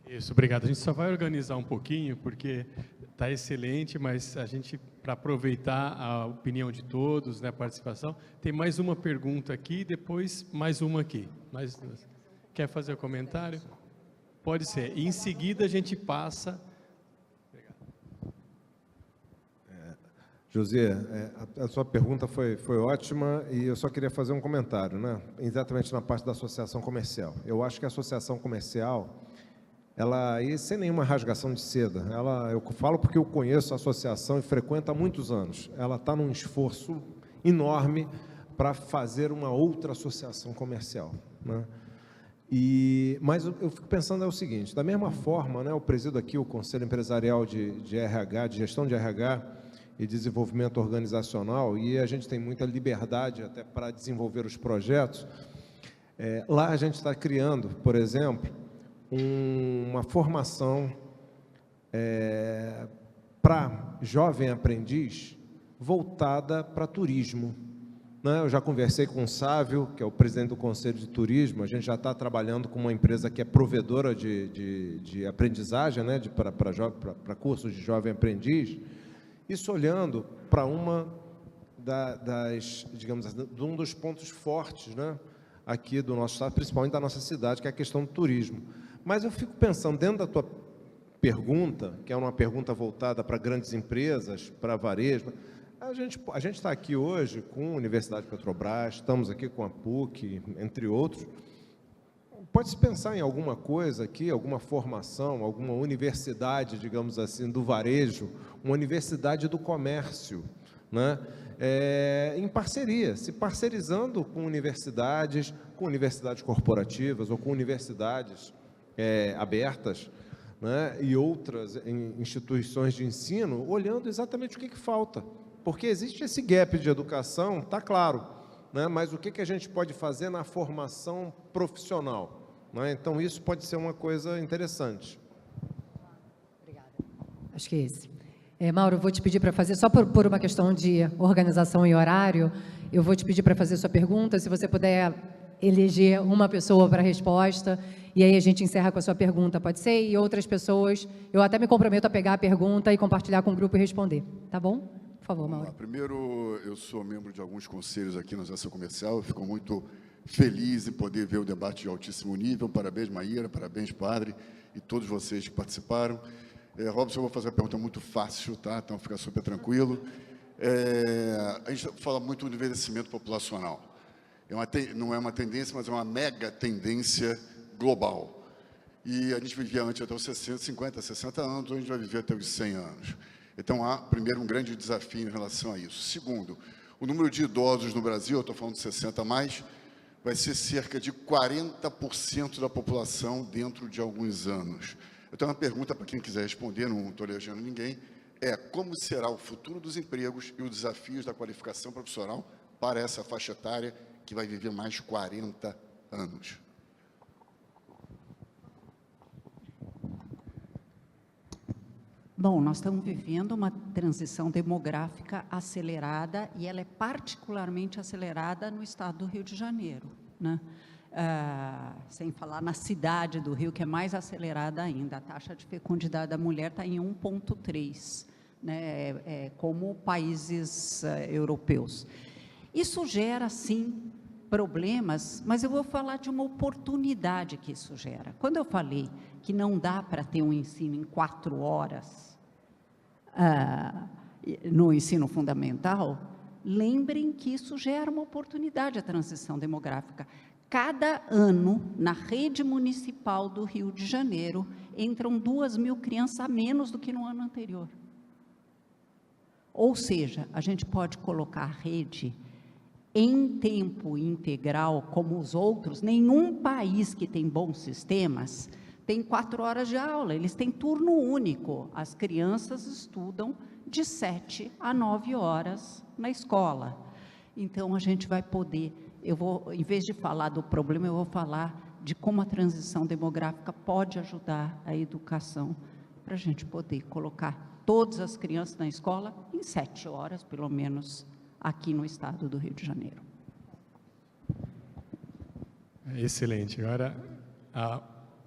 Isso, obrigado. A gente só vai organizar um pouquinho, porque está excelente, mas a gente, para aproveitar a opinião de todos, né, a participação, tem mais uma pergunta aqui e depois mais uma aqui. Quer fazer o comentário? Pode ser. E em seguida a gente passa... José, a sua pergunta foi ótima e eu só queria fazer um comentário, né? Exatamente na parte da associação comercial. Eu acho que a associação comercial, ela, e sem nenhuma rasgação de seda, eu falo porque eu conheço a associação e frequento há muitos anos, ela está num esforço enorme para fazer uma outra associação comercial, né? Mas eu fico pensando o seguinte, da mesma forma, né, eu presido aqui o Conselho Empresarial de RH, de Gestão de RH, e desenvolvimento organizacional, e a gente tem muita liberdade até para desenvolver os projetos. Lá a gente está criando, por exemplo, uma formação para jovem aprendiz voltada para turismo, né? Eu já conversei com o Sávio, que é o presidente do Conselho de Turismo, a gente já está trabalhando com uma empresa que é provedora de aprendizagem, né, para cursos de jovem aprendiz. Isso olhando para uma digamos, de um dos pontos fortes, né, aqui do nosso estado, principalmente da nossa cidade, que é a questão do turismo. Mas eu fico pensando, dentro da tua pergunta, que é uma pergunta voltada para grandes empresas, para varejo, a gente está aqui hoje com a Universidade Petrobras, estamos aqui com a PUC, entre outros. Pode-se pensar em alguma coisa aqui, alguma formação, alguma universidade, digamos assim, do varejo, uma universidade do comércio, né? Em parceria, se parcerizando com universidades corporativas ou com universidades abertas, né? E outras instituições de ensino, olhando exatamente o que falta. Porque existe esse gap de educação, está claro, né? Mas o que a gente pode fazer na formação profissional? Né? Então, isso pode ser uma coisa interessante. Obrigada. Acho que é esse. Mauro, eu vou te pedir para fazer, só por uma questão de organização e horário, eu vou te pedir para fazer sua pergunta, se você puder eleger uma pessoa para a resposta, e aí a gente encerra com a sua pergunta, pode ser? E outras pessoas, eu até me comprometo a pegar a pergunta e compartilhar com o grupo e responder, tá bom? Por favor, Mauro. Primeiro, eu sou membro de alguns conselhos aqui na Associação Comercial, eu fico muito feliz em poder ver o debate de altíssimo nível. Parabéns, Maíra, parabéns, padre, e todos vocês que participaram. Robson, eu vou fazer uma pergunta muito fácil, tá? Então fica super tranquilo. A gente fala muito do envelhecimento populacional. Não é uma tendência, mas é uma mega tendência global. E a gente vivia antes até os 50, 60 anos, hoje a gente vai viver até os 100 anos. Então, há, primeiro, um grande desafio em relação a isso. Segundo, o número de idosos no Brasil, eu estou falando de 60 a mais, vai ser cerca de 40% da população dentro de alguns anos. Eu tenho uma pergunta para quem quiser responder, não estou elegendo ninguém, como será o futuro dos empregos e os desafios da qualificação profissional para essa faixa etária que vai viver mais 40 anos? Bom, nós estamos vivendo uma transição demográfica acelerada e ela é particularmente acelerada no estado do Rio de Janeiro, né? Sem falar na cidade do Rio, que é mais acelerada ainda. A taxa de fecundidade da mulher está em 1,3, né? Como países europeus. Isso gera, sim, problemas, mas eu vou falar de uma oportunidade que isso gera. Quando eu falei que não dá para ter um ensino em 4 horas, no ensino fundamental, lembrem que isso gera uma oportunidade, a transição demográfica. Cada ano, na rede municipal do Rio de Janeiro, entram 2.000 crianças a menos do que no ano anterior. Ou seja, a gente pode colocar a rede em tempo integral, como os outros. Nenhum país que tem bons sistemas tem 4 horas de aula, eles têm turno único. As crianças estudam de 7 a 9 horas na escola. Então, a gente vai poder, em vez de falar do problema, eu vou falar de como a transição demográfica pode ajudar a educação, para a gente poder colocar todas as crianças na escola em 7 horas, pelo menos, aqui no estado do Rio de Janeiro. Excelente. Agora, a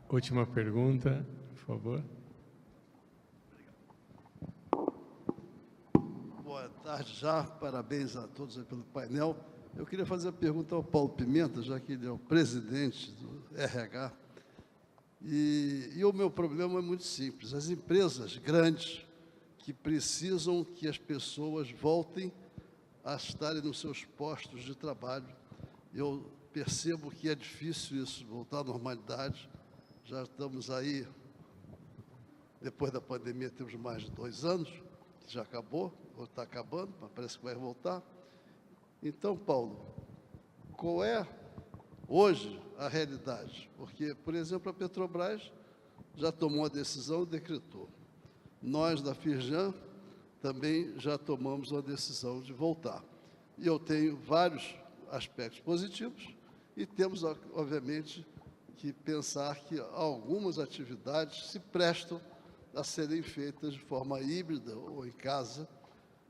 última pergunta, por favor. Boa tarde já, parabéns a todos pelo painel. Eu queria fazer a pergunta ao Paulo Pimenta, já que ele é o presidente do RH. E o meu problema é muito simples. As empresas grandes que precisam que as pessoas voltem a estarem nos seus postos de trabalho. Eu percebo que é difícil isso, voltar à normalidade. Já estamos aí, depois da pandemia, temos mais de 2 anos, que já acabou, ou está acabando, mas parece que vai voltar. Então, Paulo, qual é hoje a realidade? Porque, por exemplo, a Petrobras já tomou a decisão e decretou. Nós, da Firjan, também já tomamos a decisão de voltar. E eu tenho vários aspectos positivos e temos, obviamente, que pensar que algumas atividades se prestam a serem feitas de forma híbrida ou em casa,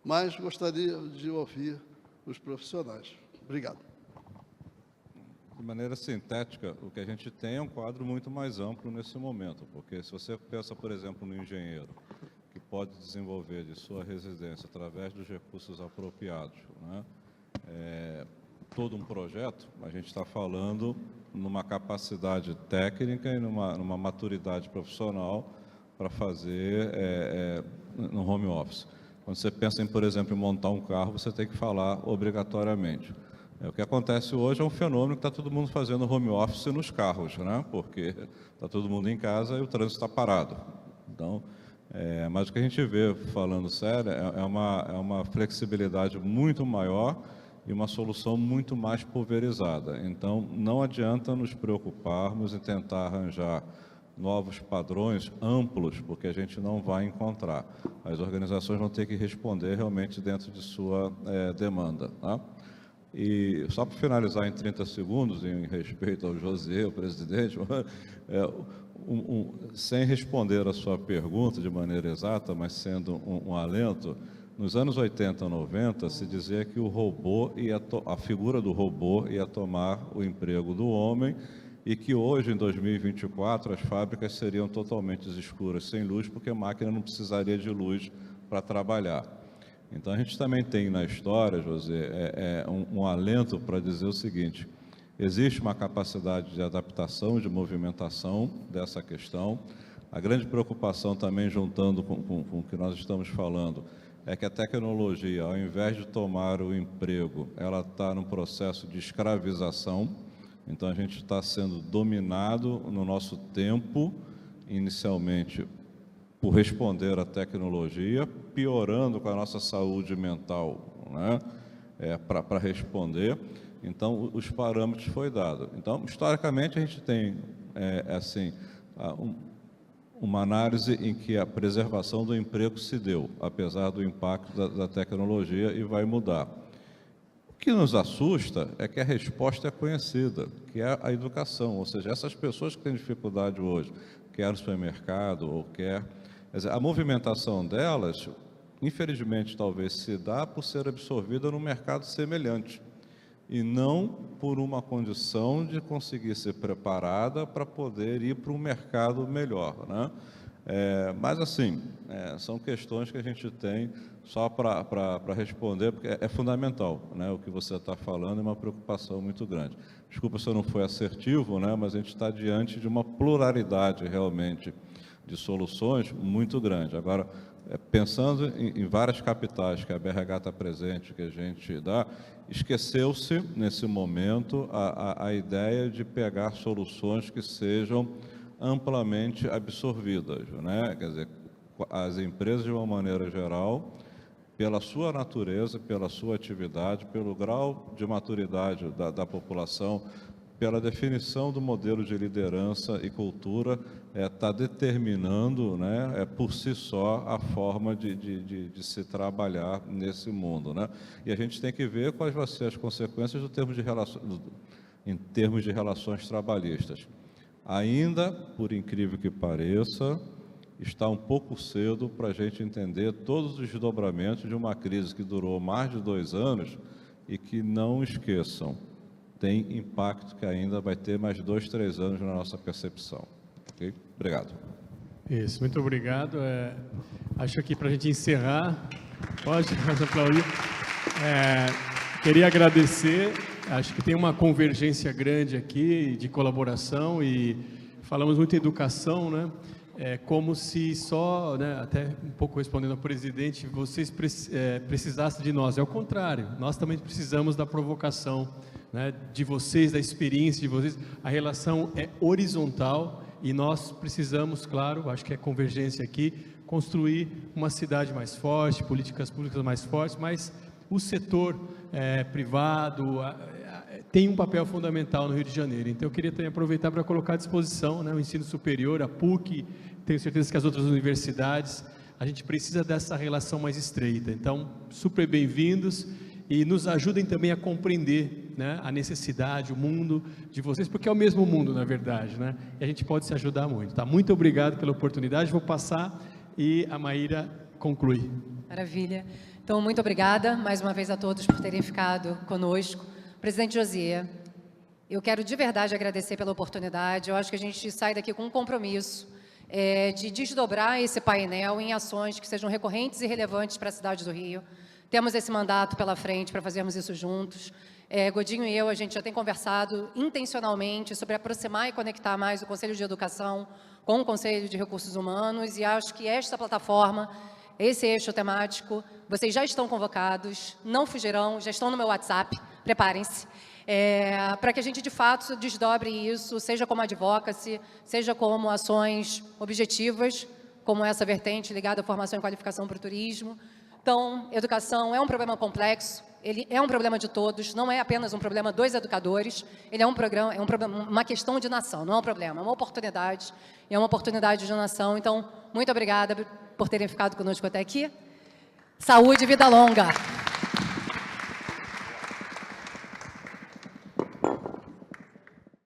mas gostaria de ouvir os profissionais. Obrigado. De maneira sintética, o que a gente tem é um quadro muito mais amplo nesse momento, porque se você pensa, por exemplo, no engenheiro, que pode desenvolver de sua residência, através dos recursos apropriados, né, todo um projeto, a gente está falando numa capacidade técnica e numa maturidade profissional para fazer no home office. Quando você pensa em, por exemplo, em montar um carro, você tem que falar obrigatoriamente. O que acontece hoje é um fenômeno que está todo mundo fazendo home office nos carros, né? Porque está todo mundo em casa e o trânsito está parado. Então, mas o que a gente vê, falando sério, é uma flexibilidade muito maior e uma solução muito mais pulverizada. Então, não adianta nos preocuparmos em tentar arranjar novos padrões amplos, porque a gente não vai encontrar. As organizações vão ter que responder realmente dentro de sua demanda. Tá? E só para finalizar em 30 segundos, em respeito ao José, o presidente, sem responder a sua pergunta de maneira exata, mas sendo um alento, nos anos 80, 90, se dizia que o robô a figura do robô ia tomar o emprego do homem e que hoje, em 2024, as fábricas seriam totalmente escuras, sem luz, porque a máquina não precisaria de luz para trabalhar. Então, a gente também tem na história, José, um alento para dizer o seguinte: existe uma capacidade de adaptação, de movimentação dessa questão. A grande preocupação também, juntando com o que nós estamos falando, é que a tecnologia, ao invés de tomar o emprego, ela está num processo de escravização. Então, a gente está sendo dominado no nosso tempo, inicialmente, por responder à tecnologia, piorando com a nossa saúde mental, né? Para responder. Então, os parâmetros foi dado. Então, historicamente, a gente tem, assim, uma análise em que a preservação do emprego se deu, apesar do impacto da tecnologia, e vai mudar. O que nos assusta é que a resposta é conhecida, que é a educação, ou seja, essas pessoas que têm dificuldade hoje, quer no supermercado ou quer dizer, a movimentação delas, infelizmente, talvez se dá por ser absorvida num mercado semelhante e não por uma condição de conseguir ser preparada para poder ir para um mercado melhor, né? Mas, assim, são questões que a gente tem só para responder, porque é fundamental, né? O que você está falando é uma preocupação muito grande. Desculpa se eu não fui assertivo, né? Mas a gente está diante de uma pluralidade, realmente, de soluções muito grande. Agora, pensando em várias capitais que a BRH está presente, que a gente dá, esqueceu-se, nesse momento, a ideia de pegar soluções que sejam amplamente absorvidas, né? Quer dizer, as empresas, de uma maneira geral, pela sua natureza, pela sua atividade, pelo grau de maturidade da população, pela definição do modelo de liderança e cultura, está determinando, né, por si só, a forma de se trabalhar nesse mundo, né? E a gente tem que ver quais vão ser as consequências em termos de relações trabalhistas. Ainda, por incrível que pareça, está um pouco cedo para a gente entender todos os desdobramentos de uma crise que durou mais de 2 anos e que, não esqueçam, tem impacto que ainda vai ter mais 2, 3 anos na nossa percepção. Okay? Obrigado. Isso, muito obrigado. Acho que para a gente encerrar, pode aplaudir. Queria agradecer, acho que tem uma convergência grande aqui de colaboração e falamos muito em educação, né? Como se só, né, até um pouco respondendo ao presidente, vocês precisassem de nós. É o contrário, nós também precisamos da provocação, né, de vocês, da experiência de vocês. A relação é horizontal e nós precisamos, claro, acho que é convergência aqui, construir uma cidade mais forte, políticas públicas mais fortes, mas o setor privado tem um papel fundamental no Rio de Janeiro. Então, eu queria também aproveitar para colocar à disposição, né, o ensino superior, a PUC, tenho certeza que as outras universidades, a gente precisa dessa relação mais estreita. Então, super bem-vindos e nos ajudem também a compreender, né, a necessidade, o mundo de vocês, porque é o mesmo mundo, na verdade, né? E a gente pode se ajudar muito. Tá? Muito obrigado pela oportunidade, vou passar e a Maíra conclui. Maravilha. Então, muito obrigada mais uma vez a todos por terem ficado conosco. Presidente Josias, eu quero de verdade agradecer pela oportunidade. Eu acho que a gente sai daqui com um compromisso de desdobrar esse painel em ações que sejam recorrentes e relevantes para a cidade do Rio. Temos esse mandato pela frente para fazermos isso juntos. Godinho e eu, a gente já tem conversado intencionalmente sobre aproximar e conectar mais o Conselho de Educação com o Conselho de Recursos Humanos, e acho que esta plataforma, esse eixo temático, vocês já estão convocados, não fugirão, já estão no meu WhatsApp, preparem-se, para que a gente, de fato, desdobre isso, seja como advocacy, seja como ações objetivas, como essa vertente ligada à formação e qualificação para o turismo. Então, educação é um problema complexo, ele é um problema de todos, não é apenas um problema dos educadores, ele é uma questão de nação, não é um problema, é uma oportunidade, e é uma oportunidade de nação. Então, muito obrigada por terem ficado conosco até aqui. Saúde e vida longa!